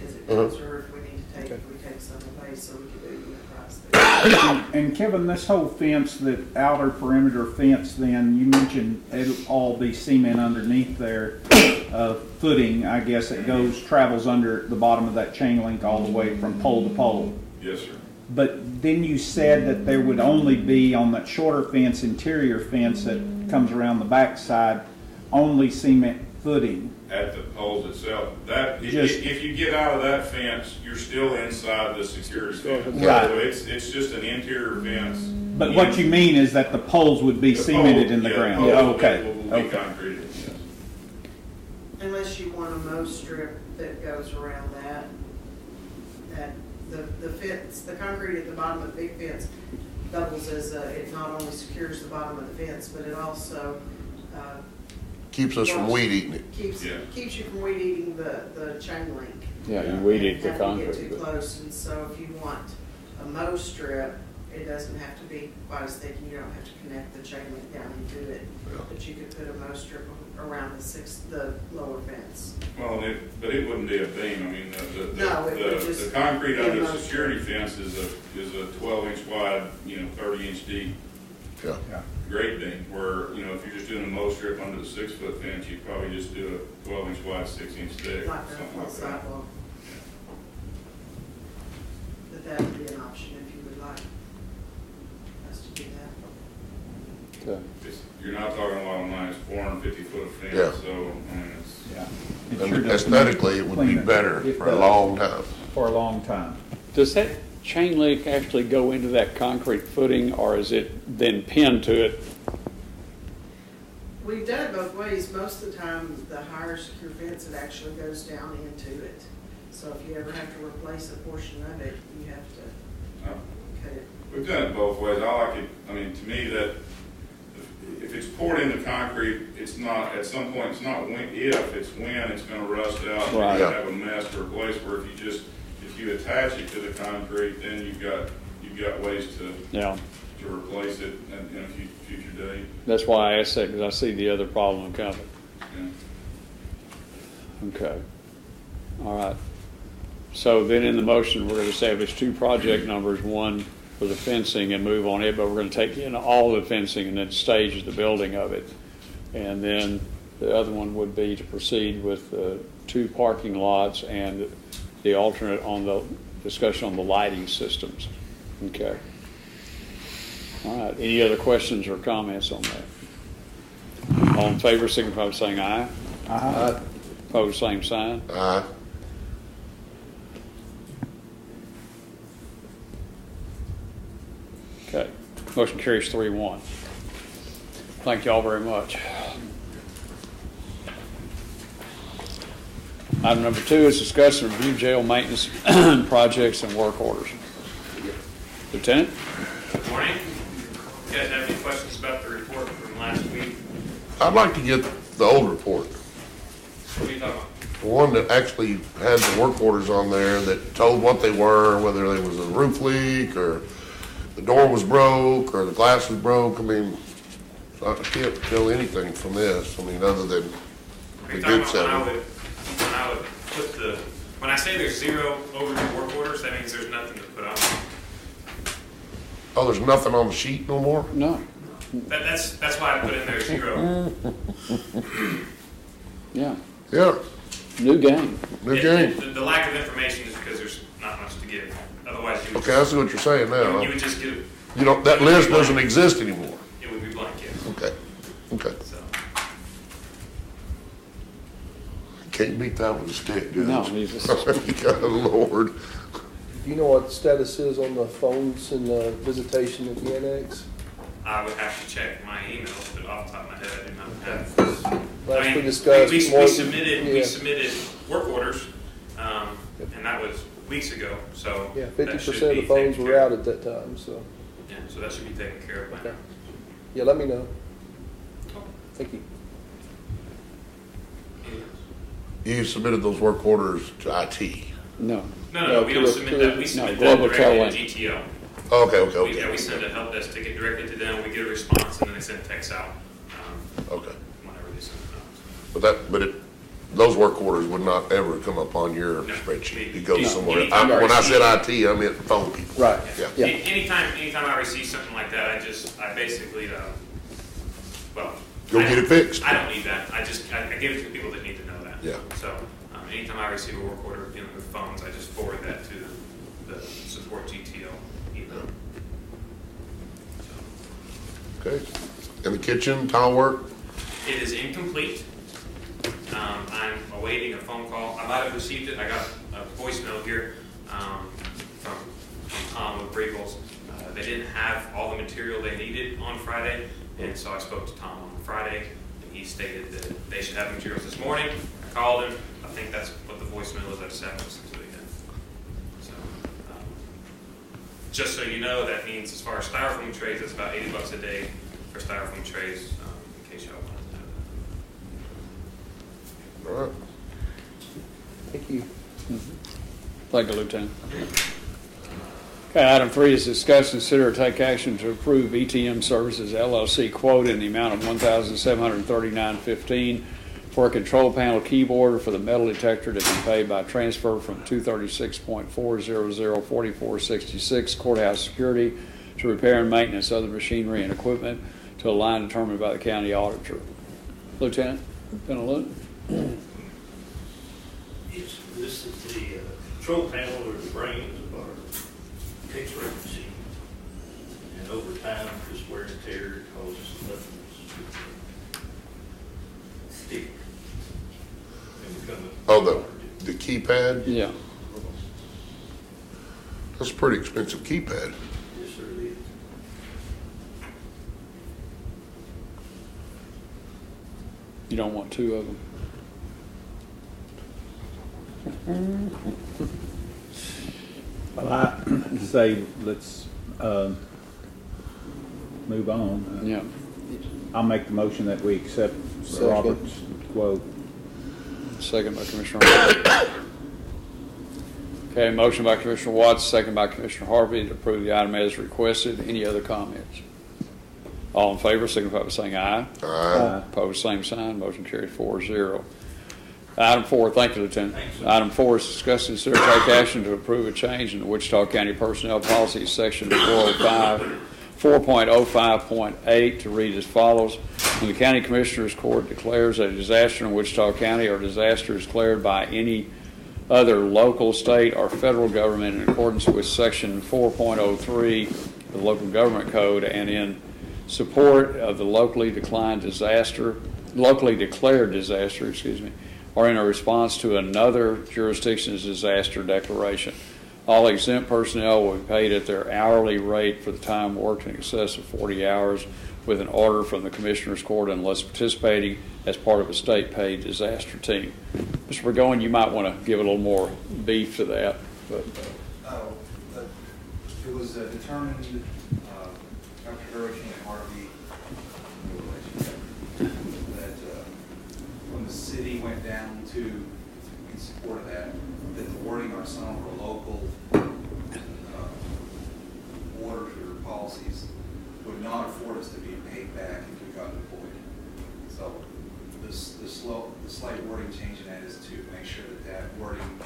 as it goes, or if we need to take, if we take some away, so we can do a unit price there. And Kevin, this whole fence, the outer perimeter fence, then you mentioned it'll all be cement underneath there, footing, I guess it travels under the bottom of that chain link all the way from pole to pole. Yes, sir. But then you said that there would only be on that shorter fence, interior fence that comes around the backside, only cement footing. At the poles itself. Just- If you get out of that fence, you're still inside the security fence. Right. So it's just an interior fence. But what you mean is that the poles would be The cemented pole- in the yeah, ground? the poles Okay, will be okay. concreted, yes. Unless you want a mow strip that goes around that, the fence, the concrete at the bottom of the big fence doubles as, it not only secures the bottom of the fence, but it also, Keeps us from weed eating it. keeps Yeah. you from weed eating the chain link. Yeah, you weed eat the And having to concrete. get too but- close, and so if you want a mow strip, it doesn't have to be quite as thick, and you don't have to connect the chain link down into it. But you could put a mow strip around the lower fence. Well, but it wouldn't be a beam. I mean, No, it would just the concrete be a under the most- security fence is a 12-inch wide, 30-inch deep Yeah. grade beam, where, if you're just doing a mow strip under the 6-foot fence, you'd probably just do a 12-inch wide, 6-inch thick, Like something a like that. sidewalk. But that would be an option if you would like us to do that. Okay. You're not talking a lot of money, it's 450 foot of fence, Yeah. so, I mean, it's. Yeah. It And sure does aesthetically, it would be clean better It for a does. long time. For a long time. Does that chain link actually go into that concrete footing, or is it then pinned to it? We've done it both ways. Most of the time, the higher secure fence, it actually goes down into it. So if you ever have to replace a portion of it, you have to cut it. We've done it both ways. I like it, I mean, to me, that if it's poured into concrete, it's not, at some point, it's not when, it's when it's gonna rust out. Right. You're gonna have a mess to replace, where if you attach it to the concrete, then you've got ways to Yeah, replace it in a future date. that's why I asked that, because I see the other problem coming. Yeah. Okay. All right. So then in the motion, we're going to establish two project numbers, one for the fencing and move on it, but we're going to take in all the fencing and then stage the building of it. And then the other one would be to proceed with two parking lots and the alternate on the discussion on the lighting systems. Okay. All right. Any other questions or comments on that? All in favor, signify by saying aye. Uh-huh. Opposed, same sign. Okay. Motion carries 3-1. Thank you all very much. Item number 2 is discuss and review jail maintenance projects and work orders. Lieutenant? Good morning. You guys have any questions about the report from last week? I'd like to get the old report, What are you talking about? the one that actually had the work orders on there that told what they were, whether there was a roof leak or the door was broke or the glass was broke. I mean, I can't tell anything from this, I mean, other than Are the you good talking about seven. when I would put when I say there's 0 overdue work orders, that means there's nothing to put on. Oh, there's nothing on the sheet no more? No. That's why I put in there 0. Yeah. Yeah, New game. new game. The lack of information is because there's not much to give. Otherwise, you would, Okay, I see what you're saying now. you would just get, You know, that list doesn't exist anymore. it would be blank, yes. Okay, okay. So, Can't beat that with a stick, Judge. No, he's just- God, Lord. Do you know what the status is on the phones and the visitation at the annex? I would have to check my emails, but off the top of my head, I do not have. Last we discussed. We more- submitted yeah. work orders, and that was weeks ago, so. Yeah, that 50% should of the be phones taken were care out of. at that time, so, Yeah, so that should be taken care of by okay. now. Yeah, let me know. Thank you. You submitted those work orders to IT. No. No, we don't submit that. We submit that Global directly Telling. to GTO. Okay. Yeah, we send a help desk ticket directly to them. We get a response, and then they send text out Okay. whenever they send it But those work orders would not ever come up on your No. spreadsheet. It goes No. somewhere. Anytime When I I said IT, I meant phone people. Right. Yeah. out. Yeah. Anytime I receive something like that, I basically, well. Go get it fixed. I don't need that. I give it to people that need to know that. Yeah. So, anytime I receive a work order dealing with phones, I just forward that to the support GTO email. So, Okay. And the kitchen, tile work? it is incomplete. I'm awaiting a phone call. I might have received it. I got a voicemail here from Tom with Briegels. They didn't have all the material they needed on Friday, and so I spoke to Tom on Friday, and he stated that they should have materials this morning. I called him. I think that's what the voicemail is. I just haven't listened to it yet. So, just so you know, that means as far as styrofoam trays, it's about $80 a day for styrofoam trays, in case y'all wanted to know that. All right. Thank you. Thank you, Lieutenant. Okay, item 3 is discuss, consider, or take action to approve ETM Services LLC quote in the amount of $1,739.15 for a control panel keyboard for the metal detector to be paid by transfer from 236.4004466 courthouse security to repair and maintenance of the machinery and equipment to a line determined by the county auditor. Lieutenant Penaluna. This is the control panel or the brains of our X-ray machine. And over time, just wear and tear causes buttons to stick and become a... Oh, the keypad? Yeah. That's a pretty expensive keypad. Yes, sir, it is. You don't want 2 of them. Well, I say let's move on. Yeah. I'll make the motion that we accept Second. Robert's quote. Second by Commissioner Watts. Okay, motion by Commissioner Watts, second by Commissioner Harvey to approve the item as requested. Any other comments? All in favor, signify by saying aye. Aye. Opposed, same sign. Motion carried 4-0. Item 4, thank you, Lieutenant. Thanks. Item 4 is discuss, consider, take action to approve a change in the Wichita County Personnel Policy, Section 4.05.8 to read as follows. When the County Commissioners Court declares a disaster in Wichita County or disaster is declared by any other local, state, or federal government in accordance with Section 4.03 of the Local Government Code and in support of the locally declared disaster, or in a response to another jurisdiction's disaster declaration. All exempt personnel will be paid at their hourly rate for the time worked in excess of 40 hours with an order from the Commissioners Court unless participating as part of a state-paid disaster team. Mr. Burgoyne, you might want to give a little more beef to that. But it was determined after Hurricane Harvey that when the city went down to in support of that the wording on some of our local orders or policies would not afford us to be paid back if we got deployed. So the slight wording change in that is to make sure that wording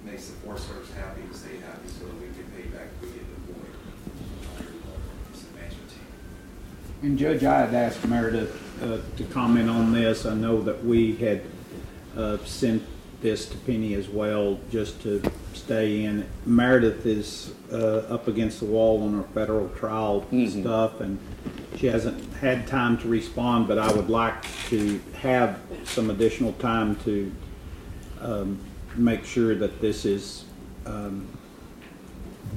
makes the Forest Service happy and stay happy so that we get paid back if we get deployed under the management team. And Judge, I had asked Meredith to comment on this. I know that we had sent this to Penny as well, just to stay in. Meredith is up against the wall on her federal trial stuff, and she hasn't had time to respond, but I would like to have some additional time to make sure that this is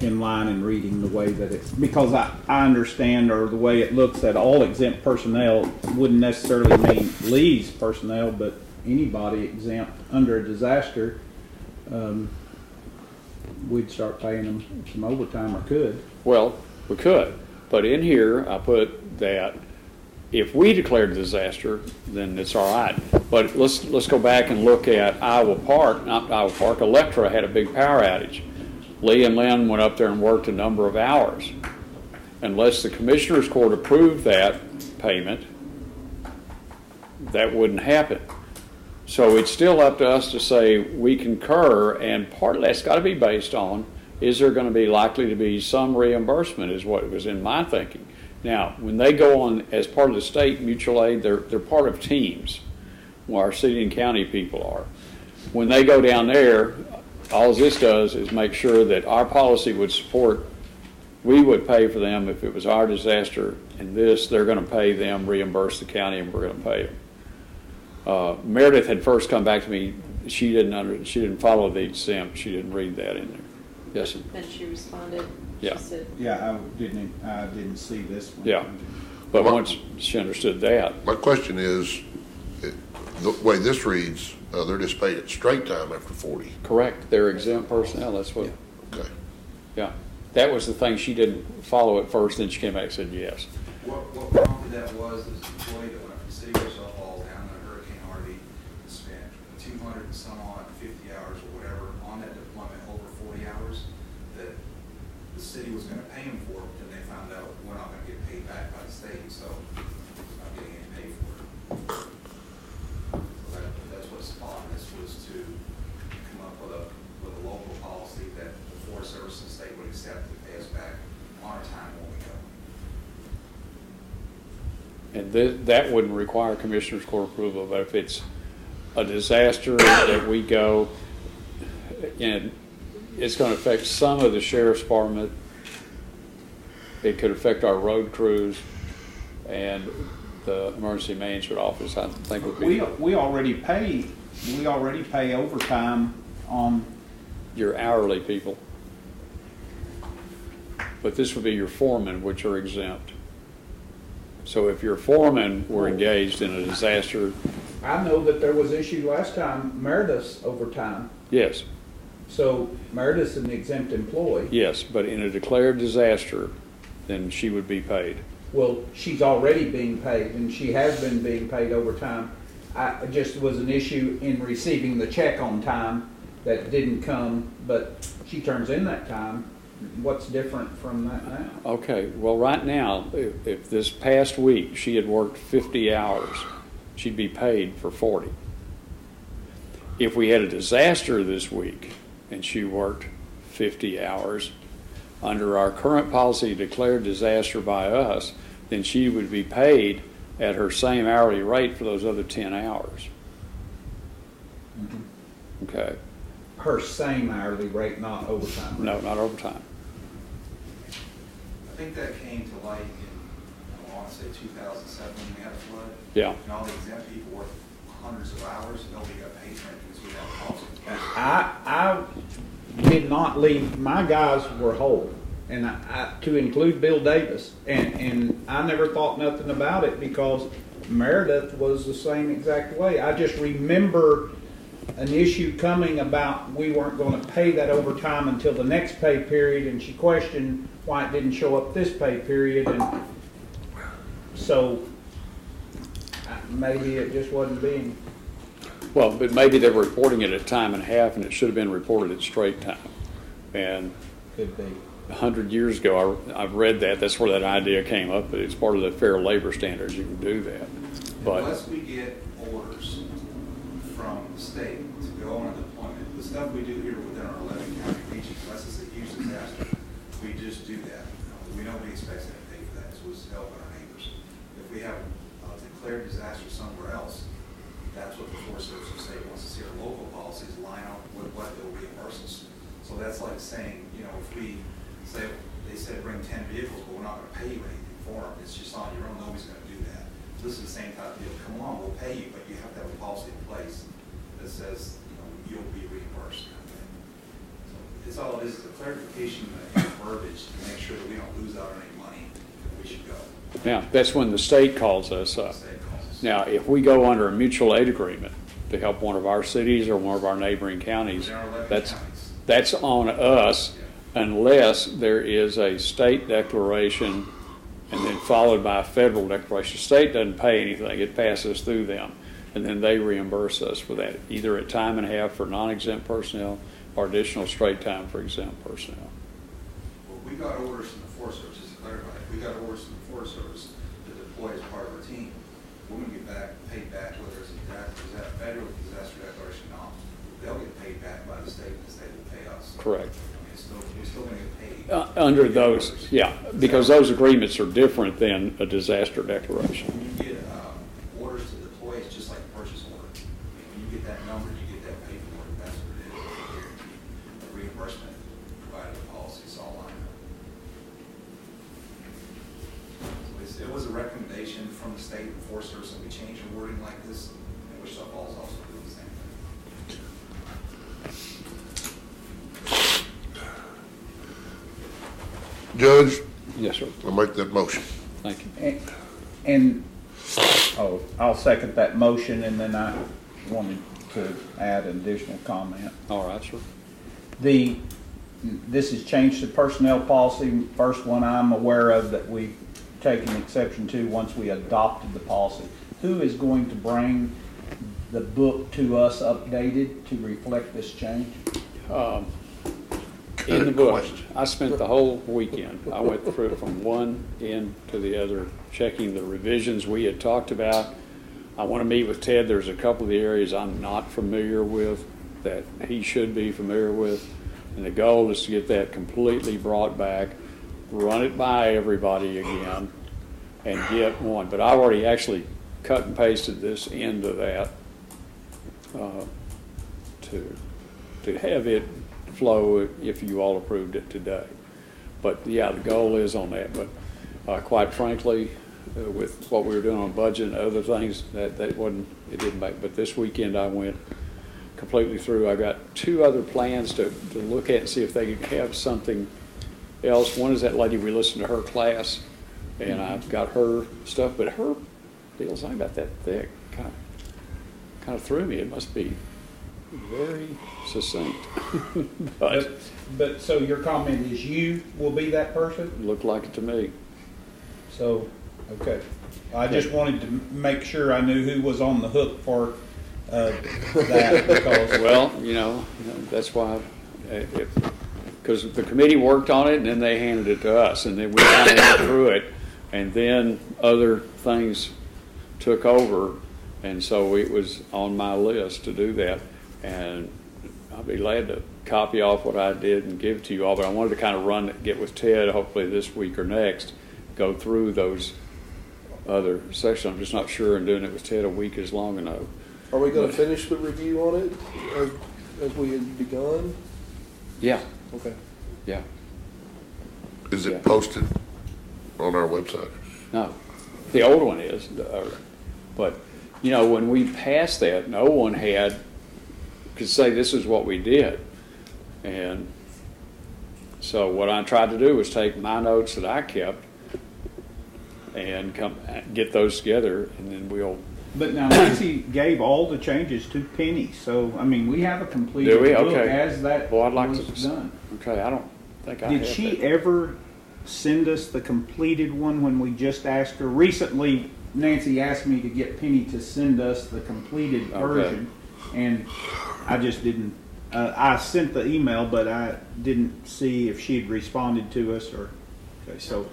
in line and reading the way that it's, because I understand, or the way it looks, that all exempt personnel wouldn't necessarily mean Lee's personnel, but anybody exempt under a disaster, we'd start paying them some overtime, or could. Well, we could, but in here I put that If we declared a disaster, then it's all right. But let's go back and look at Electra had a big power outage. Lee and Lynn went up there and worked a number of hours. Unless the Commissioners Court approved that payment, that wouldn't happen. So it's still up to us to say we concur, and part of that's got to be based on, is there going to be likely to be some reimbursement, is what was in my thinking. Now, when they go on as part of the state mutual aid, they're part of teams, where our city and county people are. When they go down there, all this does is make sure that our policy would support, we would pay for them if it was our disaster, and they're going to pay them, reimburse the county, and we're going to pay them. Meredith had first come back to me. She didn't follow the exempt. She didn't read that in there. Yes. And she responded. Yeah. She said, Yeah, I didn't see this one. Yeah, but once she understood that. My question is, the way this reads, they're just paid at straight time after 40. Correct. They're exempt personnel. That's what. Okay. Yeah. That was the thing. She didn't follow it first, then she came back and said yes. What prompted that was this employee that went up to City of Falls down in Hurricane Harvey, spent 200 and some odd 50 hours or whatever on that deployment over 40 hours that the city was going to pay him for, but then they found out we're not going to get paid back by the state, so we're not getting any pay for it. So that's what spawned this, was to come up with a local policy that the Forest Service and state would accept to pay us back on our time when we go. And that wouldn't require Commissioners Court approval, but if it's a disaster that we go, and it's going to affect some of the sheriff's department, it could affect our road crews, and the emergency management office, I think would be. We already pay overtime on your hourly people. But this would be your foremen, which are exempt. So if your foremen were engaged in a disaster. I know that there was issue last time, Meredith's overtime. Yes. So Meredith's an exempt employee. Yes, but in a declared disaster, then she would be paid. Well, she's already being paid, and she has been being paid overtime. It just was an issue in receiving the check on time that didn't come, but she turns in that time. What's different from that now? Okay, well, right now, if this past week she had worked 50 hours, she'd be paid for 40. If we had a disaster this week and she worked 50 hours, under our current policy declared disaster by us, then she would be paid at her same hourly rate for those other 10 hours. Mm-hmm. Okay. Her same hourly rate, not overtime rate. No, not overtime. I think that came to light in, I want to say 2007 when we had a flood. Yeah. And all the exempt people worked hundreds of hours and nobody got paid for it because we had policy. I did not leave, my guys were whole, and I to include Bill Davis, and I never thought nothing about it because Meredith was the same exact way. I just remember an issue coming about we weren't going to pay that overtime until the next pay period, and she questioned why it didn't show up this pay period, and so maybe it just wasn't being. Well, but maybe they're reporting it at time and a half, and it should have been reported at straight time. And could be 100 years ago, I've read that. That's where that idea came up. But it's part of the Fair Labor Standards. You can do that. But unless we get orders from the state to go on a deployment, the stuff we do here within our 11 county region, unless it's a huge disaster, we just do that. Nobody expects them to pay for that, so it's helping our neighbors. If we have a declared disaster somewhere else, that's what the Forest Service and state wants to see our local policies line up with what they'll reimburse us. So that's like saying, if we say, they said bring 10 vehicles, but we're not going to pay you anything for them, it's just on your own, nobody's going to do that. This is the same type of deal. Come along, we'll pay you, but you have to have a policy in place that says, you'll be reimbursed. So it's all it is a clarification and verbiage to make sure that we don't lose out on any money that we should go. now, that's when the state calls us up. Now, if we go under a mutual aid agreement to help one of our cities or one of our neighboring counties, that's on us unless there is a state declaration and then followed by a federal declaration. State doesn't pay anything, it passes through them, and then they reimburse us for that, either at time and a half for non-exempt personnel or additional straight time for exempt personnel. Well, we got orders from the Forest Service, just to clarify, we got orders from the Forest Service to deploy as part of our team. We're gonna get paid back, whether it's a federal disaster declaration or not. They'll get paid back by the state, and the state will pay us. Correct. We're still gonna get paid. Under those, yeah, because those agreements are different than a disaster declaration. When you get orders to deploy, it's just like a purchase order. When you get that number, you get that paperwork, that's what it is. It's a guarantee. The reimbursement provided the policy, it's all lined up. So it was a recommendation from the state and Forest Service that we change the wording like this, and Wichita Falls also doing the same thing. Judge, Yes, sir. I'll make that motion. Thank you. I'll second that motion, and then I wanted to add an additional comment. All right, sir. This has changed the personnel policy, first one I'm aware of that we've taken exception to once we adopted the policy. Who is going to bring the book to us updated to reflect this change? In the book, Question. I spent the whole weekend. I went through it from one end to the other, checking the revisions we had talked about. I want to meet with Ted. There's a couple of the areas I'm not familiar with that he should be familiar with. And the goal is to get that completely brought back, run it by everybody again, and get one. But I already actually cut and pasted this into that to have it flow if you all approved it today. But yeah, the goal is on that. But quite frankly, with what we were doing on budget and other things, that it didn't make. But this weekend I went completely through. I got two other plans to look at and see if they could have something else. One is that lady, we listened to her class, and I've got her stuff, but her deal's not about that thick. Kind of threw me. It must be very succinct. But so your comment is you will be that person? Looked like it to me. So, okay. I just wanted to make sure I knew who was on the hook for that because. Well, that's why, because the committee worked on it and then they handed it to us and then we kind of went through it and then other things took over, and so it was on my list to do that, and I'll be glad to copy off what I did and give it to you all, but I wanted to kind of get with Ted hopefully this week or next, go through those other sections. I'm just not sure, and doing it with Ted a week is long enough. Are we gonna finish the review on it as we had begun? Yeah, Okay. yeah. Is it Yeah. posted on our website? No, the old one is, but when we passed that, no one could say this is what we did, and so what I tried to do was take my notes that I kept and get those together, and then we'll. But now Nancy gave all the changes to Penny, so I mean we have a completed Do we? book Okay. as that Well, I'd like was to. done. Okay, I don't think I Did have she that. ever send us the completed one when we just asked her? Recently, Nancy asked me to get Penny to send us the completed Okay. version, and I just didn't. I sent the email, but I didn't see if she had responded to us or. Okay, so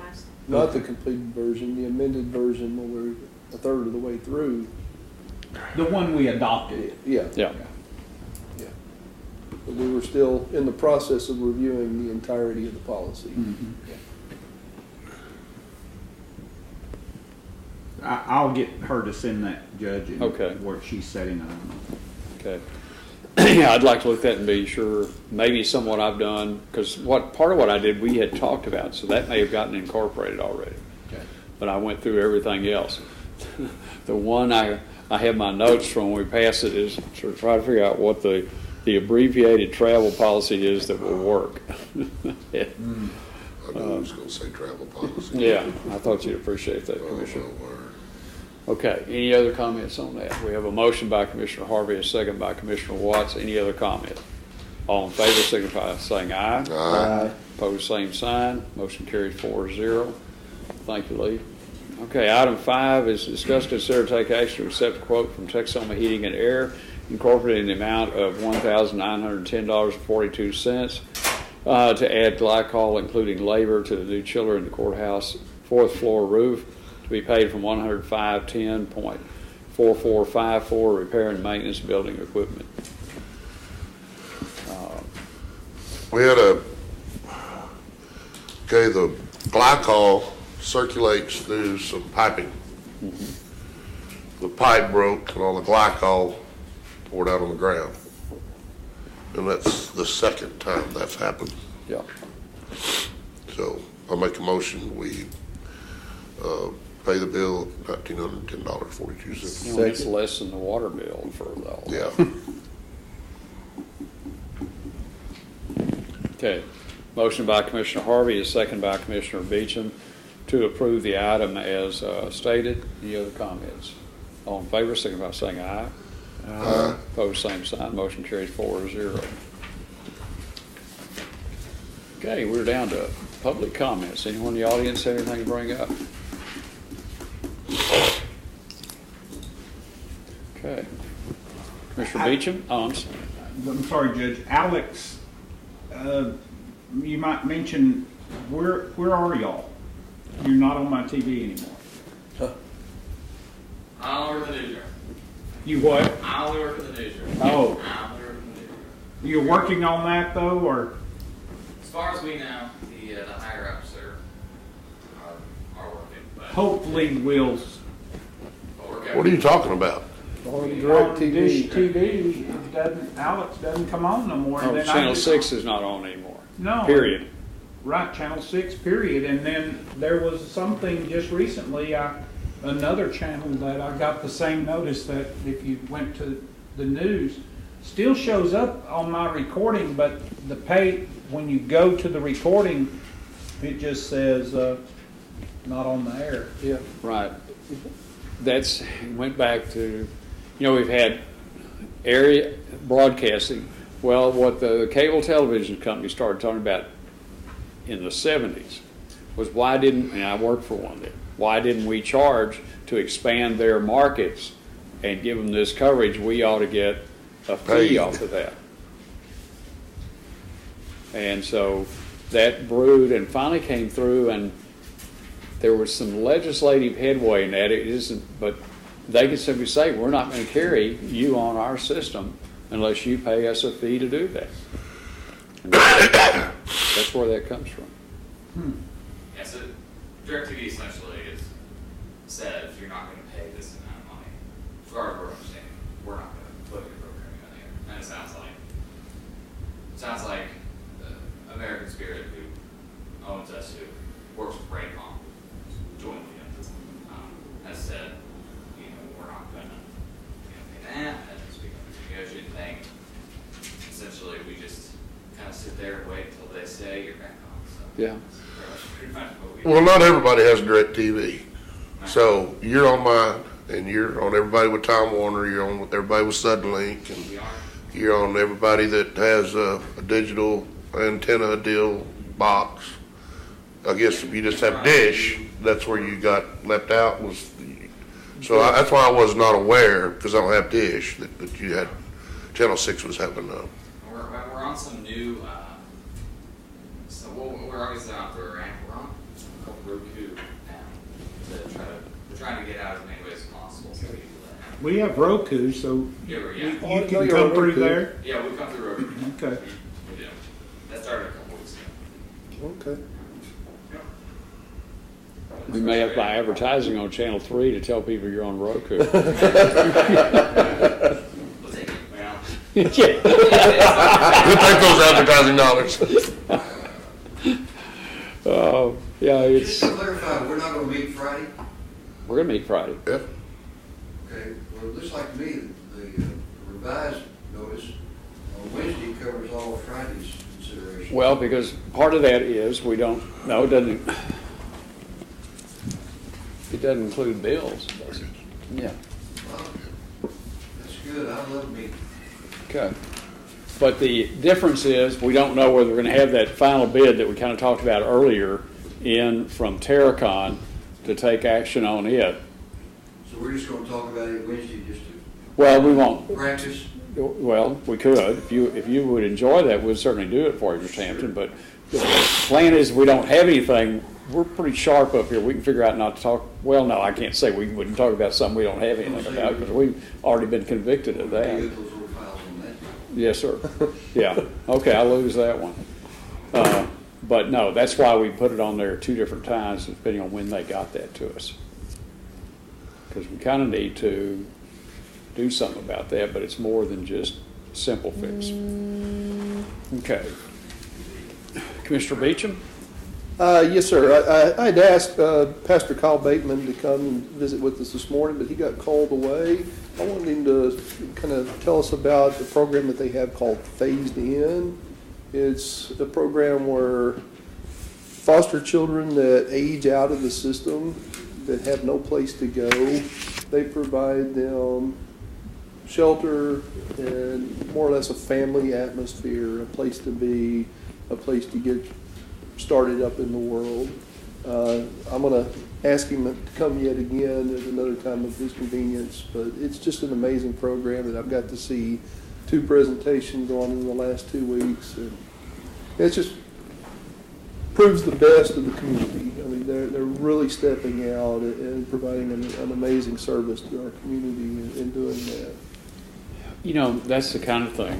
Not the completed version, the amended version when we're a third of the way through. the one we adopted. Yeah, Yeah. yeah. But we were still in the process of reviewing the entirety of the policy. Mhm. I'll get her to send that, Judge, and Okay. where she's setting on. Okay. Yeah, I'd like to look at that and be sure, maybe somewhat I've done, because part of what I did, we had talked about, so that may have gotten incorporated already. Okay. But I went through everything else. The one I have my notes from when we passed it is to try to figure out what the abbreviated travel policy is that will work. I knew I was going to say travel policy. Yeah, I thought you'd appreciate that, Oh, Commissioner. my word. Okay, any other comments on that? We have a motion by Commissioner Harvey, a second by Commissioner Watts. Any other comment? All in favor signify by saying aye. Aye. Opposed, same sign. Motion carries 4-0. Thank you, Lee. Okay, item 5 is discuss, consider, take action to accept a quote from Texoma Heating and Air Incorporated in the amount of $1,910.42 to add glycol, including labor, to the new chiller in the courthouse 4th floor roof to be paid from 10510.4454 repair and maintenance building equipment. The glycol circulates through some piping. The pipe broke and all the glycol poured out on the ground. And that's the second time that's happened. Yeah. So I'll make a motion, we pay the bill $1,910.42. You know, it's less than the water bill for all. Yeah. Okay. Motion by Commissioner Harvey, a second by Commissioner Beecham to approve the item as stated. Any other comments? All in favor, signify by saying aye. Aye. Opposed, same sign. Motion carries 4-0. Okay, we're down to public comments. Anyone in the audience have anything to bring up? Okay. Commissioner Beecham? Oh, I'm sorry, Judge. Alex, you might mention, where are y'all? You're not on my TV anymore. I only work in the newsroom. You what? I only work in the newsroom. Oh. I only work in the newsroom. You're working on that though, or? As far as we know, the higher ups are working. But Hopefully we'll. What are you talking about? On direct Dish TV. TV, Alex doesn't come on no more. and oh, then Channel 6 is not on anymore. No. Period. Right, Channel 6, period. And then there was something just recently, another channel that I got the same notice that if you went to the news, still shows up on my recording, but the pay, when you go to the recording, it just says not on the air. Yeah. Right. That's, went back to, you know, we've had area broadcasting. Well, what the cable television company started talking about in the 70s was why didn't, and I worked for one then, why didn't we charge to expand their markets and give them this coverage? We ought to get a fee off of that. And so that brewed and finally came through, and there was some legislative headway in that. It isn't, but they can simply say, we're not going to carry you on our system unless you pay us a fee to do that. And that's where that comes from. yeah, so DirecTV essentially is said if you're not going to pay this amount of money, as far as we're understanding, we're not going to put your programming on the air. And it sounds like American Spirit, who owns us, who works with Raycom jointly, has said, you know, we're not going to pay that. And it's become a negotiating thing. Essentially, we just kind of sit there and wait until they say you're back on. So Yeah. pretty much what we Well, not everybody has DirecTV. So you're on mine, and you're on everybody with Time Warner, you're on with everybody with Suddenlink, and we are. you're on everybody that has a digital antenna deal box. I guess if you just have Dish, that's where you got left out. So that's why I was not aware, because I don't have Dish, that you had, Channel 6 was having We're on some new, so we're obviously not through a ramp, we're on called Roku now. We're trying to get out as many ways as possible. So We have Roku, so yeah, you Oh, I know can you're come on through Roku. there. yeah, we come through Roku. Okay. We do. That started a couple weeks ago. Okay. We may have to buy advertising on Channel 3 to tell people you're on Roku. We'll take it. Well, We'll take those advertising dollars. Oh, yeah, it's, Just to clarify, we're not gonna meet Friday? we're going to meet Friday. Yeah. Okay, well, it looks like to me that the revised notice on Wednesday covers all of Friday's considerations. Well, because part of that is we don't, no, it doesn't include bills, does it? Yeah. Well, that's good, I love meeting. Okay. But the difference is we don't know whether we're going to have that final bid that we kind of talked about earlier in from Terracon to take action on it. So we're just gonna talk about it Wednesday, just to Well, we won't. practice? Well, we could. If you would enjoy that, we'd certainly do it for you, Mr. Hampton. But the plan is we don't have anything. We're pretty sharp up here. We can figure out not to talk. Well, no, I can't say we wouldn't talk about something we don't have anything about because we've already been convicted of that. Those little files on that. Yes, sir. Yeah. Okay, I lose that one. But no, that's why we put it on there 2 different times, depending on when they got that to us. Because we kind of need to do something about that, but it's more than just simple fix. Okay. Commissioner Beecham? Yes, sir. I'd asked Pastor Kyle Bateman to come and visit with us this morning, but he got called away. I wanted him to kind of tell us about the program that they have called Phased In. It's a program where foster children that age out of the system, that have no place to go, they provide them shelter and more or less a family atmosphere, a place to be, a place to get started up in the world. I'm going to ask him to come yet again at another time of his convenience, but it's just an amazing program that I've got to see 2 presentations on in the last 2 weeks. And it just proves the best of the community. I mean, they're really stepping out and providing an amazing service to our community in doing that. You know, that's the kind of thing,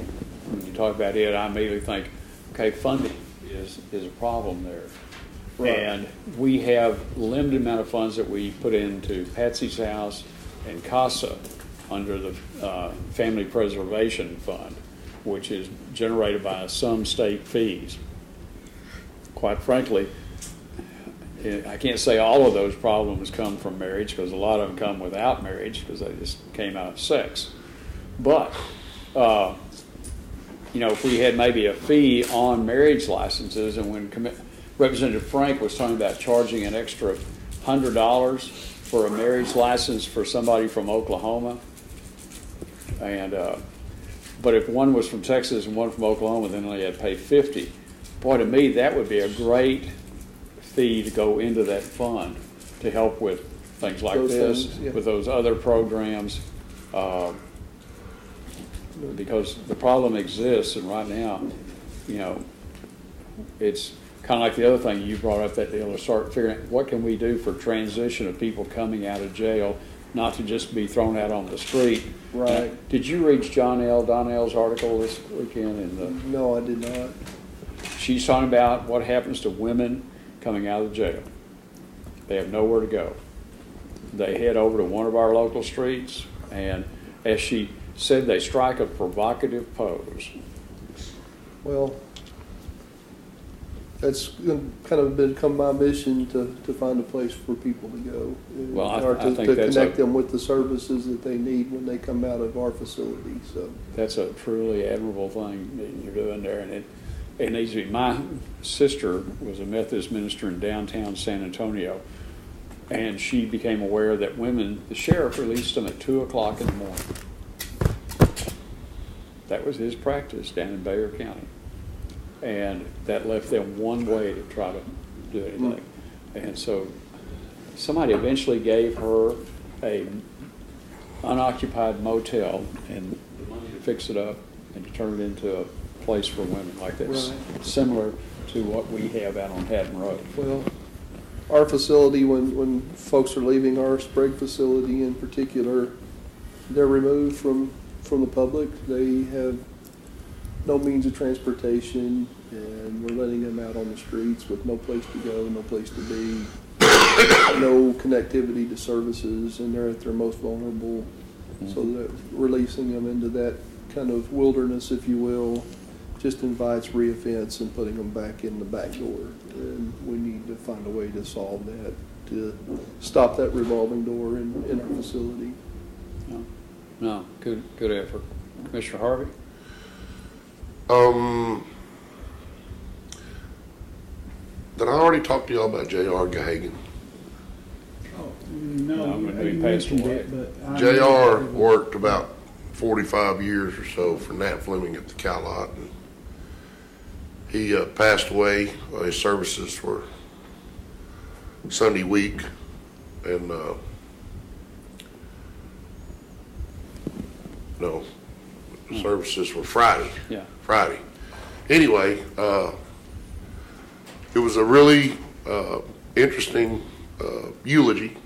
when you talk about it, I immediately think, okay, funding is a problem there. Right. And we have limited amount of funds that we put into Patsy's House and CASA under the Family Preservation Fund, which is generated by some state fees. Quite frankly, I can't say all of those problems come from marriage, because a lot of them come without marriage, because they just came out of sex. But, you know, if we had maybe a fee on marriage licenses, and when Representative Frank was talking about charging an extra $100 for a marriage license for somebody from Oklahoma, and but if one was from Texas and one from Oklahoma, then they had to pay $50. Boy, to me, that would be a great fee to go into that fund to help with things like Those this, things, yeah. with those other programs. Because the problem exists, and right now, you know, it's kind of like the other thing you brought up, that deal to start figuring out what can we do for transition of people coming out of jail, not to just be thrown out on the street. Right. Did you read Donnell's article this weekend in the? No, I did not. She's talking about what happens to women coming out of jail. They have nowhere to go. They head over to one of our local streets, and as she said, they strike a provocative pose. Well, that's kind of become my mission to find a place for people to go. Well, I or think to that's connect them with the services that they need when they come out of our facility. So That's a truly admirable thing that you're doing there, and it needs to be. My sister was a Methodist minister in downtown San Antonio, and she became aware that women, the sheriff released them at 2 o'clock in the morning. That was his practice down in Bexar County. And that left them one way to try to do anything. And so somebody eventually gave her a unoccupied motel and the money to fix it up and to turn it into a place for women like this, Right. similar to what we have out on Haddon Road. well, our facility, when folks are leaving our Sprague facility in particular, they're removed from the public. They have no means of transportation, and we're letting them out on the streets with no place to go, no place to be, no connectivity to services, and they're at their most vulnerable. So that releasing them into that kind of wilderness, if you will, just invites reoffense and putting them back in the back door. And we need to find a way to solve that, to stop that revolving door in our facility. No, good effort. Commissioner Harvey? Did I already talk to y'all about J.R. Gahagan? No, when he you passed mentioned away. it, but I- J.R. worked about 45 years or so for Nat Fleming at the cow lot. And he passed away. His services were Sunday week, and no, services were Friday. Yeah. Friday. Anyway, it was a really interesting eulogy.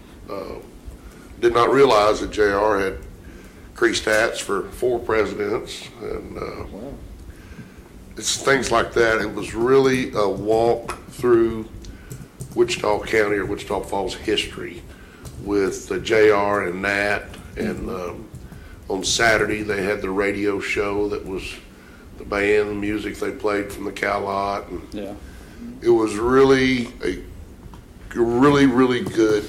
Did not realize that JR had creased hats for 4 presidents, and it's things like that. It was really a walk through Wichita County or Wichita Falls history with JR and Nat, and on Saturday they had the radio show that was the band, the music they played from the cow lot, and Yeah. it was really a really good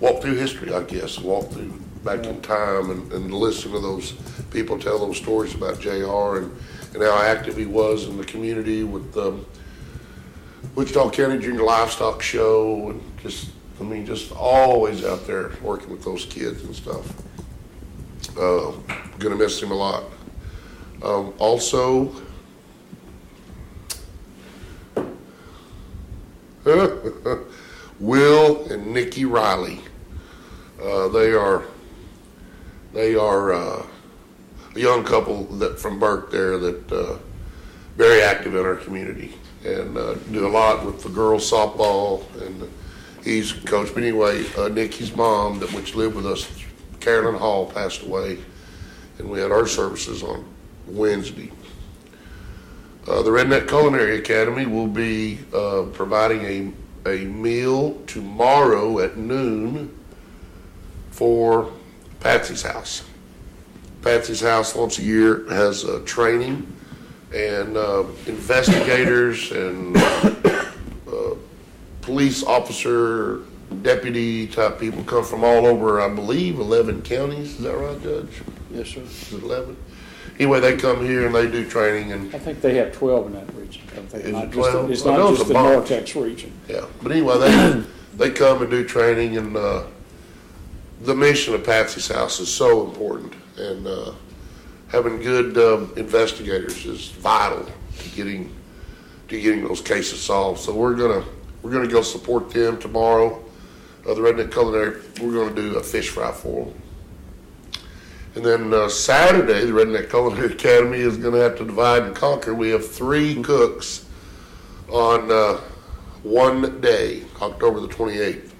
walk through history, I guess, walk through back in time, and listen to those people tell those stories about JR and how active he was in the community with Wichita County Junior Livestock Show, and just always out there working with those kids and stuff. Gonna miss him a lot. Also, Will and Nikki Riley. They are a young couple that from Burke there that very active in our community, and do a lot with the girls softball, and he's coach. But anyway, Nikki's mom, which lived with us, Carolyn Hall, passed away, and we had our services on Wednesday. The Redneck Culinary Academy will be providing a meal tomorrow at noon for Patsy's House. Patsy's House once a year has training, and investigators and police officer, deputy type people come from all over, I believe, 11 counties. Is that right, Judge? Yes, sir. Is it 11? Anyway, they come here and they do training, and I think they have 12 in that region. I think Is not it just, 12? it's I know not it's just a the bunch. Nortex region. yeah. But anyway, they come and do training, and the mission of Patsy's House is so important, and having good investigators is vital to getting those cases solved. So we're gonna go support them tomorrow. The Redneck Culinary, we're gonna do a fish fry for them. And then Saturday, the Redneck Culinary Academy is gonna have to divide and conquer. We have 3 cooks on one day, October the 28th.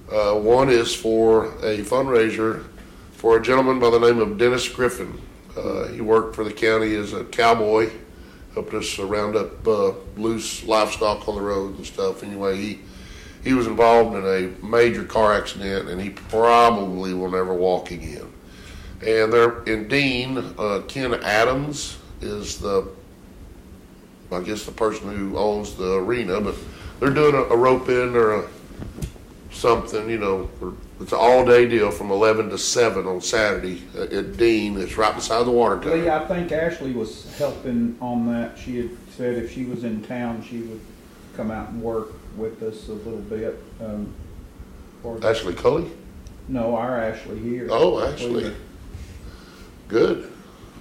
One is for a fundraiser for a gentleman by the name of Dennis Griffin. He worked for the county as a cowboy, helped us round up loose livestock on the road and stuff. Anyway, he was involved in a major car accident, and he probably will never walk again. And they're in Dean, Ken Adams is the person who owns the arena, but they're doing a rope in or something, it's an all-day deal from 11 to 7 on Saturday at Dean. It's right beside the water tower. Lee, I think Ashley was helping on that. She had said if she was in town, she would come out and work with us a little bit. Ashley Cully? No, our Ashley here. Oh, Ashley. Good.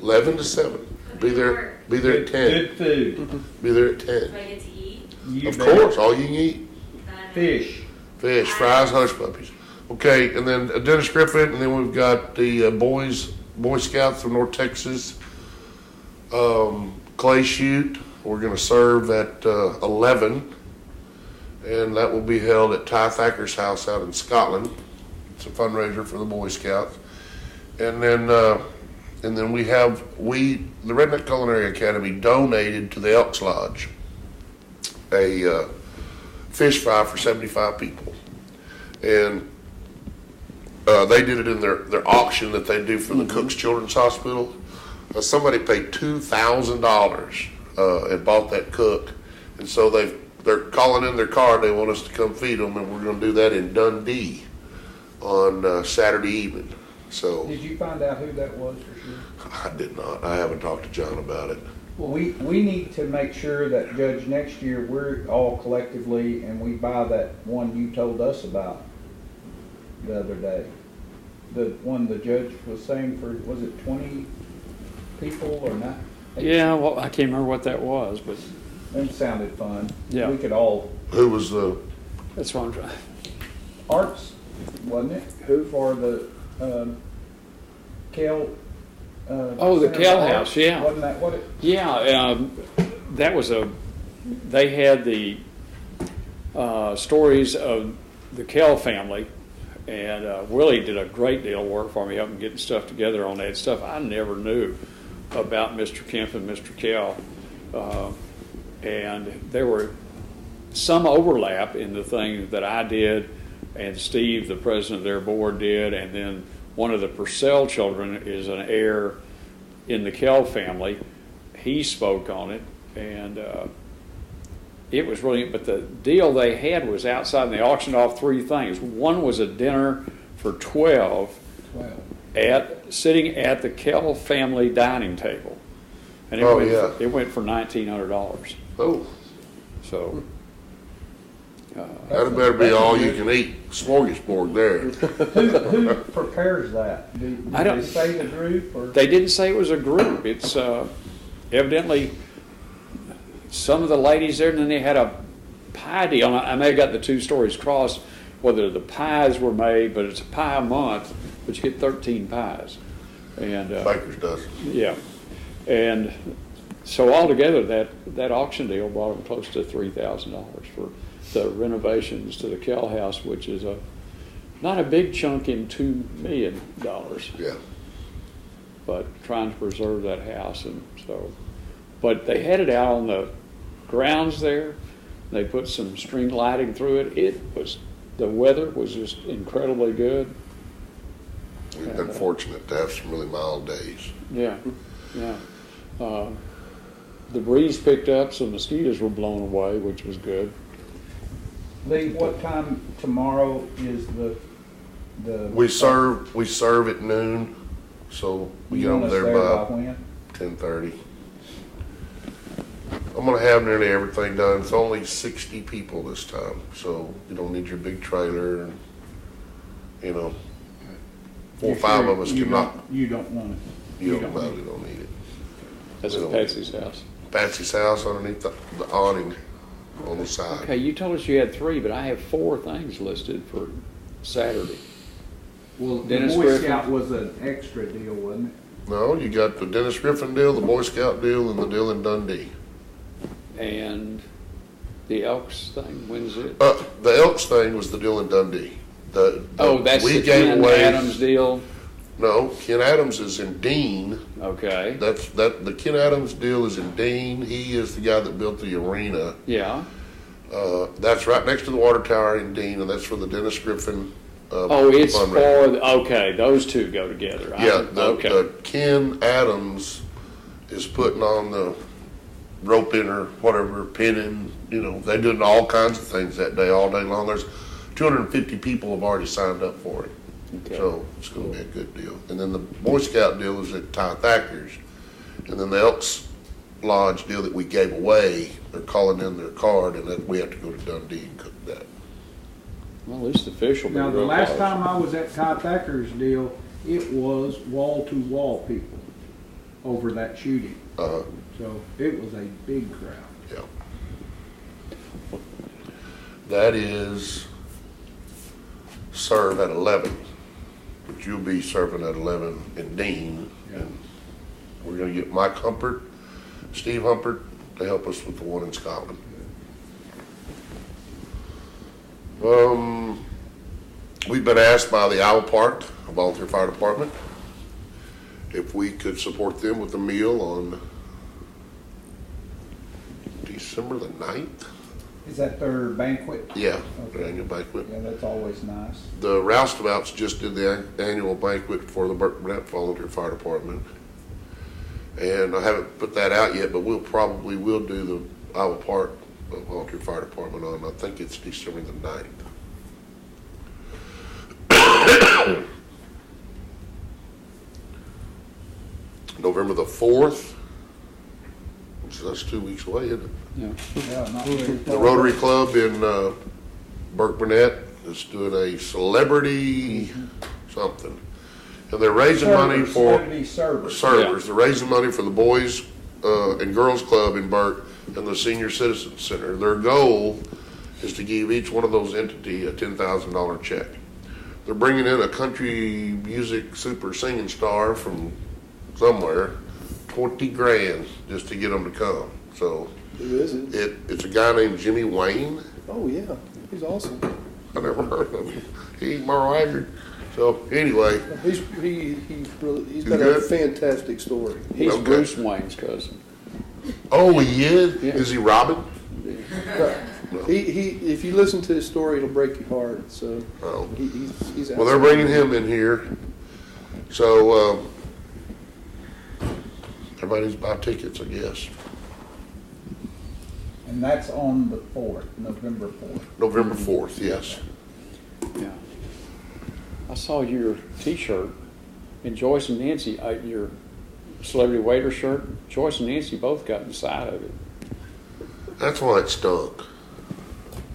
11 to 7. Be there at 10. Good food. Be there at 10. Do I get to eat? You Of bet. course, all you can eat. Fish. Fish, fries, hush puppies. Okay, and then Dennis Griffin, and then we've got the Boy Scouts from North Texas clay shoot. We're going to serve at 11, and that will be held at Ty Thacker's house out in Scotland. It's a fundraiser for the Boy Scouts. And then the Redneck Culinary Academy donated to the Elks Lodge a fish fry for 75 people. And they did it in their auction that they do for the Cook's Children's Hospital. Somebody paid $2,000 and bought that cook. And so they're calling in their card. They want us to come feed them, and we're going to do that in Dundee on Saturday evening. So Did you find out who that was for sure? I did not. I haven't talked to John about it. Well, we need to make sure that, Judge, next year we're all collectively and we buy that one you told us about the other day. The one the judge was saying for, was it 20 people or not? Yeah, well, I can't remember what that was, but That sounded fun. Yeah. We could all, Who was the That's what I'm trying. Arts, wasn't it? Who for the, Kell? Oh, the Center Kell of House, Arts? yeah. Wasn't that what it? Yeah, that was they had the stories of the Kell family, and Willie did a great deal of work for me, helping getting stuff together on that stuff I never knew about Mr. Kemp and Mr. Kell. And there were some overlap in the things that I did and Steve, the president of their board, did, and then one of the Purcell children is an heir in the Kell family. He spoke on it, and it was really, but the deal they had was outside, and they auctioned off 3 things. One was a dinner for 12 sitting at the Kell family dining table. And it went for $1,900. Oh. So. That better be all you can eat smorgasbord there. Who prepares that? Did they say the group? Or? They didn't say it was a group. It's evidently some of the ladies there, and then they had a pie deal. I may have got the 2 stories crossed, whether the pies were made, but it's a pie a month, but you get 13 pies. And Baker's does. Yeah. And so altogether, that auction deal brought them close to $3,000 for the renovations to the Kell House, which is not a big chunk in $2 million. Yeah. But trying to preserve that house, and so, but they had it out on the grounds there. They put some string lighting through it. The weather was just incredibly good. We've been fortunate to have some really mild days. Yeah, yeah. The breeze picked up, so mosquitoes were blown away, which was good. Lee, what time tomorrow is the? We serve at noon, so we get over there by when? 10:30. I'm gonna have nearly everything done. It's only 60 people this time, so you don't need your big trailer. And, 4 or 5 of us cannot. You don't want it. You don't need it. That's at Patsy's house. Patsy's house underneath the awning on the side. Okay, you told us you had 3, but I have 4 things listed for Saturday. Well, Dennis the Boy Griffin. Scout was an extra deal, wasn't it? No, you got the Dennis Griffin deal, the Boy Scout deal, and the deal in Dundee. And the Elks thing, when's it? The Elks thing was the deal in Dundee. That's we the gave Ken away, Adams deal? No, Ken Adams is in Dean. Okay. The Ken Adams deal is in Dean. He is the guy that built the arena. Yeah. That's right next to the water tower in Dean, and that's for the Dennis Griffin. It's for those 2 go together. The Ken Adams is putting on the roping or whatever, pinning. They're doing all kinds of things that day, all day long. There's 250 people have already signed up for it. Okay. So it's going to be a good deal. And then the Boy Scout deal is at Ty Thacker's. And then the Elks Lodge deal that we gave away, they're calling in their card, and that we have to go to Dundee and cook that. Well, at least the fish will be Now, the real last close. time I was at Ty Thacker's deal, it was wall-to-wall people over that shooting. So it was a big crowd. Yeah. That is serve at 11. But you'll be serving at 11 in Dean. Yeah. And we're going to get Mike Humpert, Steve Humpert, to help us with the one in Scotland. We've been asked by the Iowa Park, a volunteer fire department, if we could support them with a meal on December the 9th. Is that their banquet? Yeah, their annual banquet. Yeah, that's always nice. The Roustabouts just did the annual banquet for the Burke Burnett Volunteer Fire Department. And I haven't put that out yet, but we'll do the Iowa Park Volunteer Fire Department on, I think it's December the 9th. November the 4th, which is that's 2 weeks away, isn't it? Yeah, not very far. The Rotary Club in Burke Burnett is doing a celebrity something. And they're raising money for servers. Yeah. They're raising money for the Boys and Girls Club in Burke and the Senior Citizen Center. Their goal is to give each one of those entities a $10,000 check. They're bringing in a country music super singing star from somewhere, 20 grand just to get them to come. So Who is it? it's a guy named Jimmy Wayne. Oh, yeah, he's awesome. I never heard of him. He ain't Merle Haggard. So anyway, He's He's got a good? fantastic story. He's Okay. Bruce Wayne's cousin. oh, he is? Yeah. Is he Robin? If you listen to his story, it'll break your heart, so Oh. he's Well, they're bringing him in here. So everybody needs to buy tickets, I guess. And that's on the 4th, November 4th. November 4th, yes. Yeah. I saw your T-shirt, and Joyce and Nancy, your celebrity waiter shirt. Joyce and Nancy both got inside of it. That's why it stunk.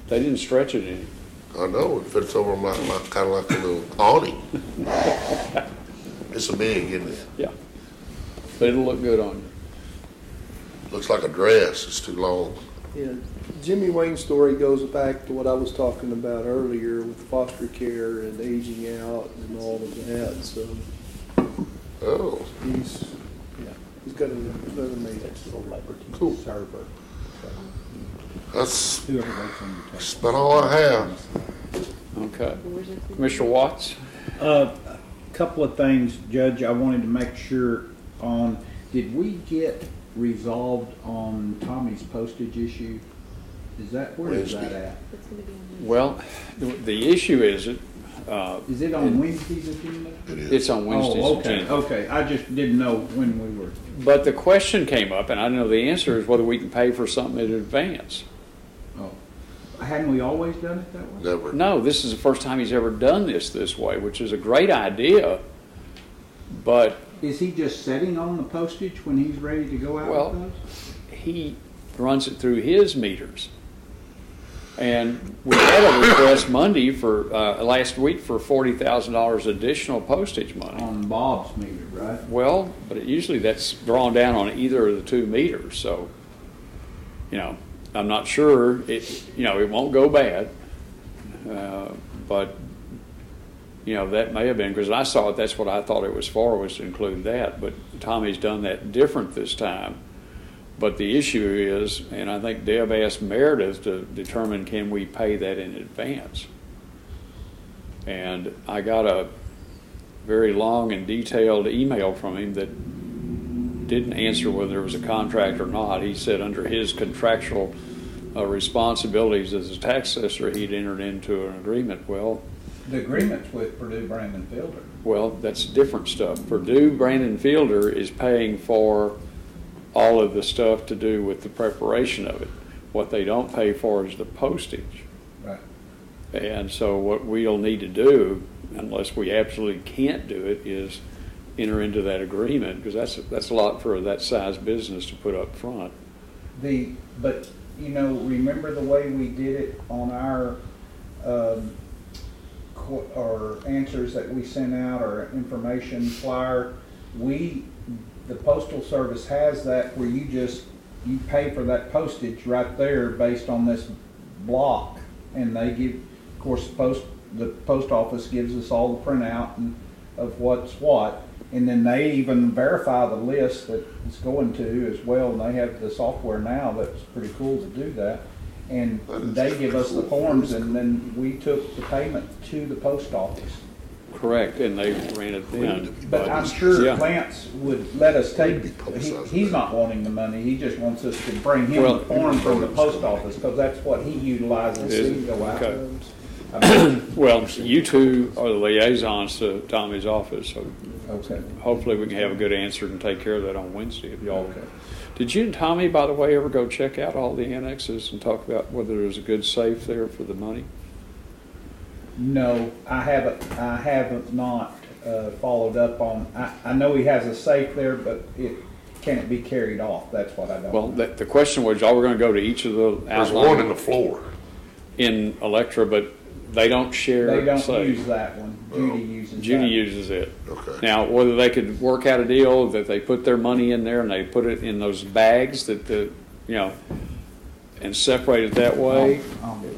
They didn't stretch it any. I know, it fits over my kind of like a little awning. It's a big, isn't it? Yeah. But it'll look good on you. Looks like a dress, it's too long. Yeah, Jimmy Wayne's story goes back to what I was talking about earlier with foster care and aging out and all of that. So Oh, he's got another mate. cool. Server. That's Whoever works on your that's about all I have. Okay. Commissioner Watts? A couple of things, Judge, I wanted to make sure on, did we get resolved on Tommy's postage issue? Is that, where is that at? Well, the issue is Is it on Wednesday's agenda? It is. it's on Wednesday's Oh, okay, agenda. okay, I just didn't know when we were. But the question came up, and I know the answer is whether we can pay for something in advance. Oh, hadn't we always done it that way? Never. No, this is the first time he's ever done this way, which is a great idea. But Is he just setting on the postage when he's ready to go out Well, with those? he runs it through his meters. And we had a request Monday for, last week for $40,000 additional postage money. On Bob's meter, right? Well, but usually that's drawn down on either of the two meters, so, I'm not sure, it won't go bad. But, that may have been, because I saw it, that's what I thought it was for, was to include that, but Tommy's done that different this time. But the issue is, and I think Deb asked Meredith to determine, can we pay that in advance? And I got a very long and detailed email from him that didn't answer whether there was a contract or not. He said under his contractual responsibilities as a tax assessor, he'd entered into an agreement. Well, The agreement's with Purdue Brandon Fielder. well, that's different stuff. Purdue Brandon Fielder is paying for all of the stuff to do with the preparation of it. What they don't pay for is the postage. Right. And so what we'll need to do, unless we absolutely can't do it, is enter into that agreement, because that's a lot for that size business to put up front. But remember the way we did it on our our answers that we sent out, our information flyer. The Postal Service has that where you pay for that postage right there based on this block, and they give, of course, the post office gives us all the printout of what's what, and then they even verify the list that it's going to as well, and they have the software now that's pretty cool to do that, and they give us the forms, and then we took the payment to the post office. Correct, and they ran it then. But I'm sure Yeah. Lance would let us take, he's not wanting the money, he just wants us to bring him the form from the post office, because that's what he utilizes Is to it? go out. Okay. Well, you two are the liaisons to Tommy's office, so Okay. hopefully we can have a good answer and take care of that on Wednesday if y'all. Okay. Did you and Tommy, by the way, ever go check out all the annexes and talk about whether there's a good safe there for the money? No, I haven't not followed up on, I know he has a safe there, but can it be carried off? That's what I don't know. Well, the question was, y'all were going to go to each of the There's one in the outlines floor. in Electra, but they don't share. They don't safe. use that one. Judy uses that. Judy uses it. Okay. Now, whether they could work out a deal that they put their money in there and they put it in those bags that and separate it that way,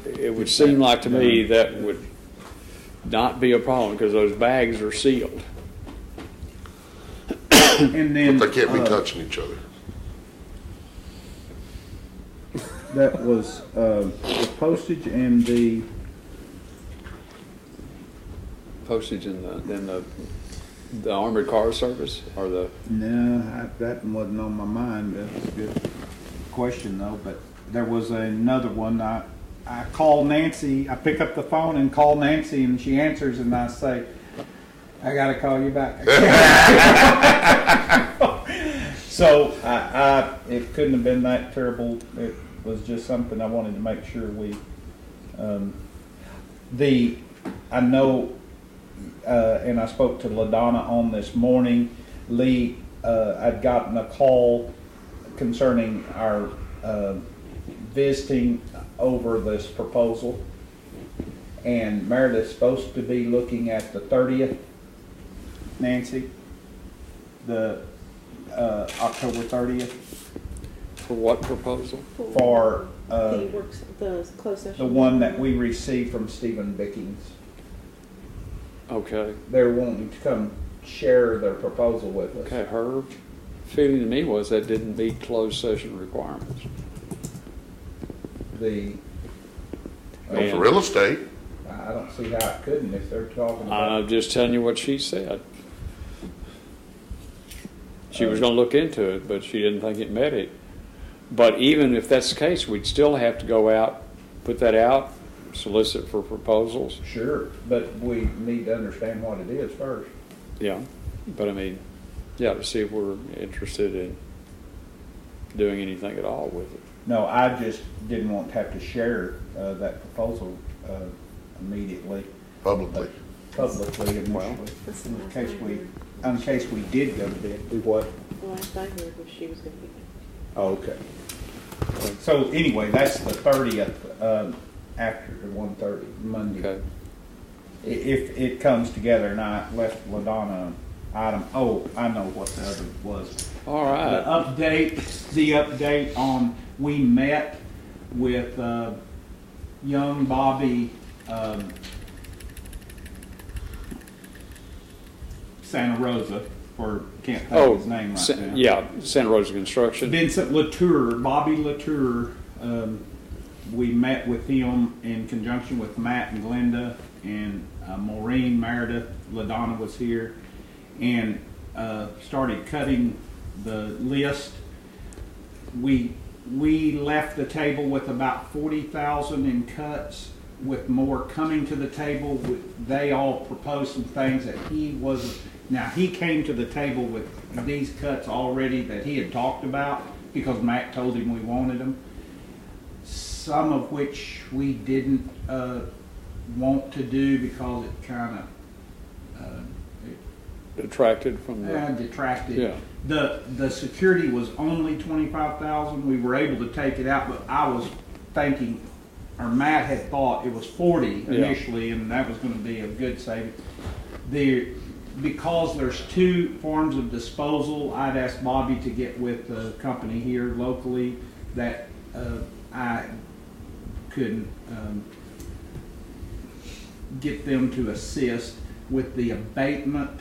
it would seem like to me that would not be a problem because those bags are sealed. And then They can't be touching each other. that was the postage and the Postage in the armored car service or the, that wasn't on my mind. That's a good question though. But there was another one. I call Nancy. I pick up the phone and call Nancy, and she answers, and I say, "I got to call you back." So it couldn't have been that terrible. It was just something I wanted to make sure we. I know, and I spoke to LaDonna on this morning. Lee, I'd gotten a call concerning our visiting over this proposal, and Meredith's supposed to be looking at the 30th. Nancy, the October 30th. for what proposal? For the works, the closed session. the one that we received from Stephen Bickings. Okay. They're wanting to come share their proposal with us. Okay, her feeling to me was that didn't meet closed session requirements. Well, for real estate. I don't see how it couldn't if they're talking about. I'm just telling you what she said. She was going to look into it, but she didn't think it met it. But even if that's the case, we'd still have to go out, put that out, solicit for proposals. Sure, but we need to understand what it is first. Yeah, but I mean, yeah, to see if we're interested in doing anything at all with it. No, I just didn't want to have to share that proposal immediately. Publicly. Publicly initially, in case we did go to bid. Do what? The last I heard was she was going to be. Oh, okay. So anyway, that's the 30th after the 1:30 Monday. Okay. If it comes together, and I left LaDonna item. Oh, I know what the other was. All right. The update on, we met with young Bobby Santa Rosa, or can't think of his name right now. Yeah, Santa Rosa Construction. Vincent Latour, Bobby Latour. We met with him in conjunction with Matt and Glenda and Maureen, Meredith. LaDonna was here, and started cutting the list. We left the table with about 40,000 in cuts, with more coming to the table. They all proposed some things that he wasn't. Now, he came to the table with these cuts already that he had talked about because Matt told him we wanted them. Some of which we didn't want to do because it kind of detracted from the... detracted. Yeah. The security was only 25,000. We were able to take it out, but I was thinking, or Matt had thought it was 40 initially, and that was going to be a good saving. Because there's two forms of disposal, I'd asked Bobby to get with the company here locally that I couldn't get them to assist with the abatement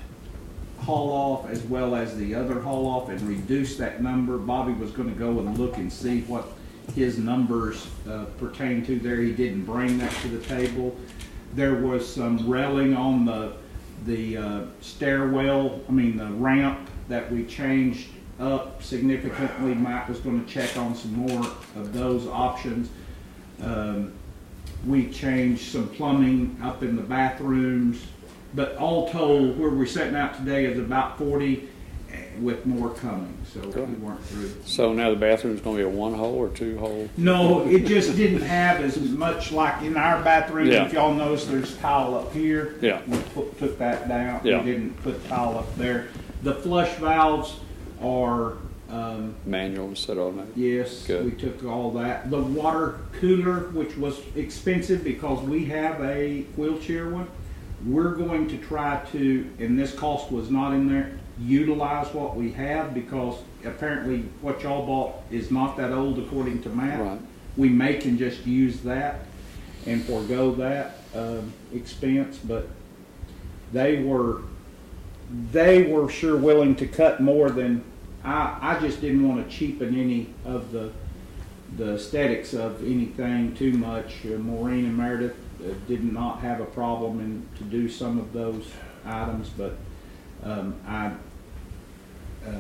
haul off as well as the other haul off and reduce that number. Bobby was going to go and look and see what his numbers pertain to there. He didn't bring that to the table. There was some railing on the stairwell, the ramp that we changed up significantly. Matt was going to check on some more of those options. We changed some plumbing up in the bathrooms, but all told, where we're setting out today is about 40 with more coming, so we weren't through. So now the bathroom's going to be a one hole or two hole? No, it just didn't have as much like in our bathroom. Yeah. If y'all notice, there's tile up here. Yeah. We took that down. Yeah. We didn't put tile up there. The flush valves are manual instead of automatic? yes. Good. We took all that. The water cooler, which was expensive because we have a wheelchair one, we're going to try to, and this cost was not in there, utilize what we have because apparently what y'all bought is not that old according to Matt. Right. we may can just use that and forego that expense, but they were sure willing to cut more than, I just didn't want to cheapen any of the aesthetics of anything too much. Maureen and Meredith did not have a problem to do some of those items, but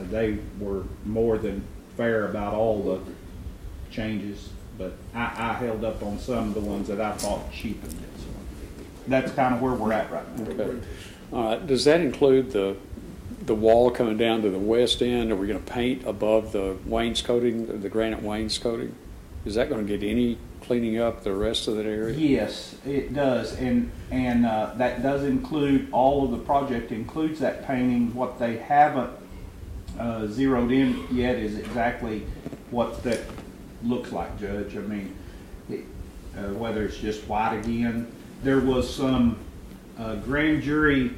they were more than fair about all the changes, but I held up on some of the ones that I thought cheapened it. So that's kind of where we're at right now. Okay. All right, does that include the wall coming down to the west end? Are we going to paint above the wainscoting, the granite wainscoting? Is that going to get any cleaning up the rest of that area? Yes, it does, and that does include, all of the project includes that painting. What they haven't zeroed in yet is exactly what that looks like, Judge. I mean, whether it's just white again. There was some grand jury,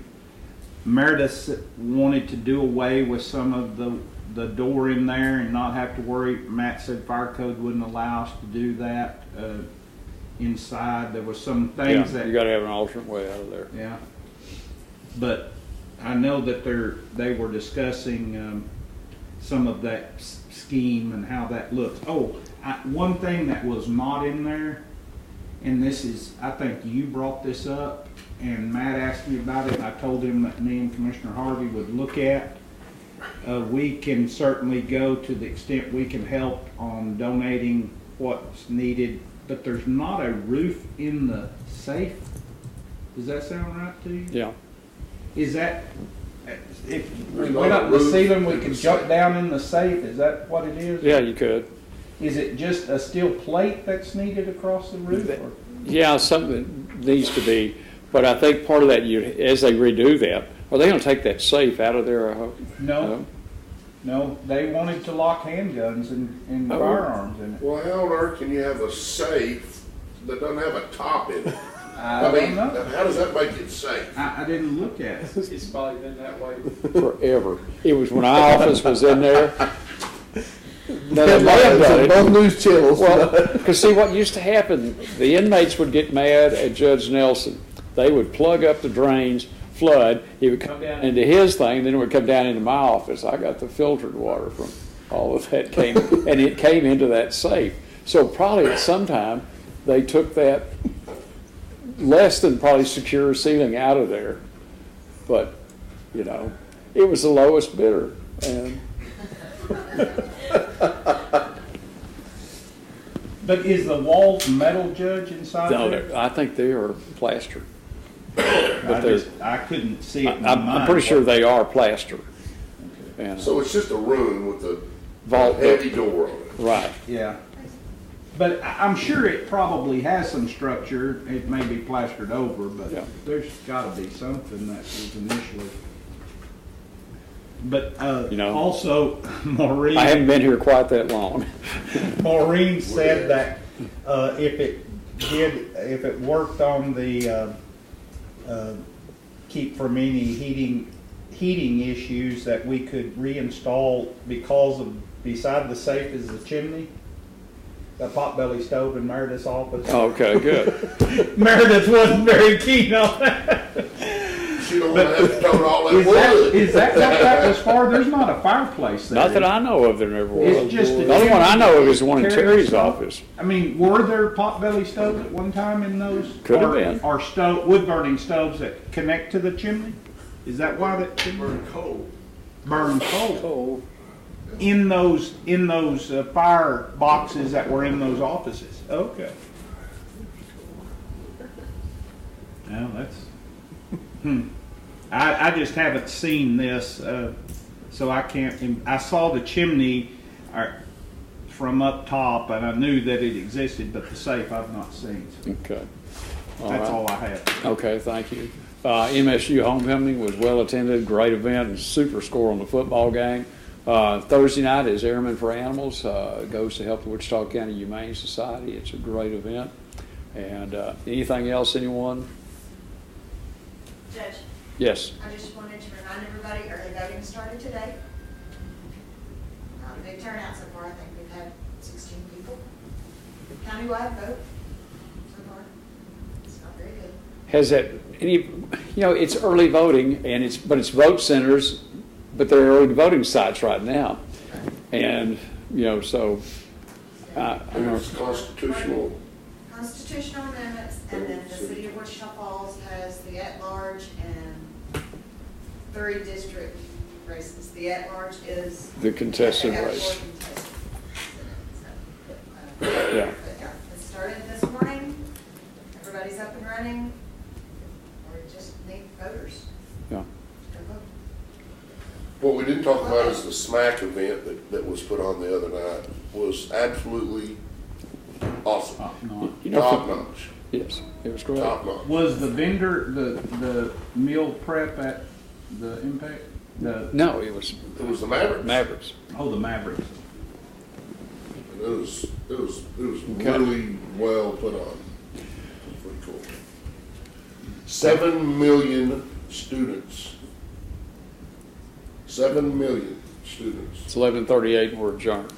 Meredith wanted to do away with some of the door in there and not have to worry. Matt said fire code wouldn't allow us to do that inside. There was some things that you got to have an alternate way out of there. Yeah, but I know that they were discussing some of that scheme and how that looks. Oh, one thing that was not in there, and this is, I think you brought this up, and Matt asked me about it, and I told him that me and Commissioner Harvey would look at. We can certainly go to the extent we can help on donating what's needed, but there's not a roof in the safe. Does that sound right to you? Yeah. Is that, if we went up the ceiling, we could jump down in the safe? Is that what it is? Yeah, you could. Is it just a steel plate that's needed across the roof? Or? Yeah, something that needs to be. But I think part of that, as they redo that, are they going to take that safe out of there? I hope? No, they wanted to lock handguns and firearms in it. Well, how on earth can you have a safe that doesn't have a top in it? I mean, don't know. how does that make it safe? I didn't look at it. It's probably been that way Forever. It was when our office was in there. Both news channels. Well, because see what used to happen, the inmates would get mad at Judge Nelson. They would plug up the drains, flood. He would come down into his thing, then it would come down into my office. I got the filtered water from all of that came, and it came into that safe. So probably at some time they took that less than probably secure ceiling out of there, but you know, it was the lowest bidder, and. But is the walls metal, Judge, inside No, there? I think they are plaster. But I couldn't see it in my I'm mind. pretty sure they are plaster. And So it's just a room with a vault heavy door on it. Right. Yeah. But I'm sure it probably has some structure. It may be plastered over, but there's got to be something that was initially. But You know, also, Maureen. I haven't been here quite that long. Maureen said that if it worked on the keep from any heating issues, that we could reinstall, because of beside the safe is the chimney, the potbelly stove in Meredith's office. Okay, good. Meredith wasn't very keen on that. She don't want to have to tote all that wood. Is that what that was for? There's not a fireplace there. Not that I know of, there never was. It's just the only one I know of is the one in Terry's office. I mean, were there potbelly stoves at one time in those? Could have been. Or wood-burning stoves that connect to the chimney? Is that why that burn coal? Burn coal. In those fire boxes that were in those offices. Okay. Now that's. I just haven't seen this, so I can't. I saw the chimney from up top, and I knew that it existed, but the safe I've not seen. So. Okay. That's all I have. Okay, thank you. MSU homecoming was well attended, great event, and super score on the football game. Thursday night is Airmen for Animals. It goes to help the Wichita County Humane Society. It's a great event. And anything else, anyone? Judge? Yes. I just wanted to remind everybody, early voting started today. Not a big turnout so far. I think we've had 16 people. Countywide vote so far. It's not very good. Has that any, it's early voting and but it's vote centers, but they're early voting sites right now. And, so, I don't know. It's constitutional. Constitutional amendments, and then the city of Wichita Falls has the at-large and 3 district races. The at-large is. The contested they have race. 4 contested. Yeah. But yeah, it started this morning, everybody's up and running, we just need voters. Yeah. Go vote. What we didn't talk about is the SMAC event that was put on the other night was absolutely awesome. Top notch. Yes, it was great. Top notch. Was the vendor, the meal prep at the Impact? No, it was the Mavericks. Mavericks. Oh, the Mavericks. And it was really well put on. It was pretty cool. 7 million students. 7 million students. It's 11:38 and we're adjourned.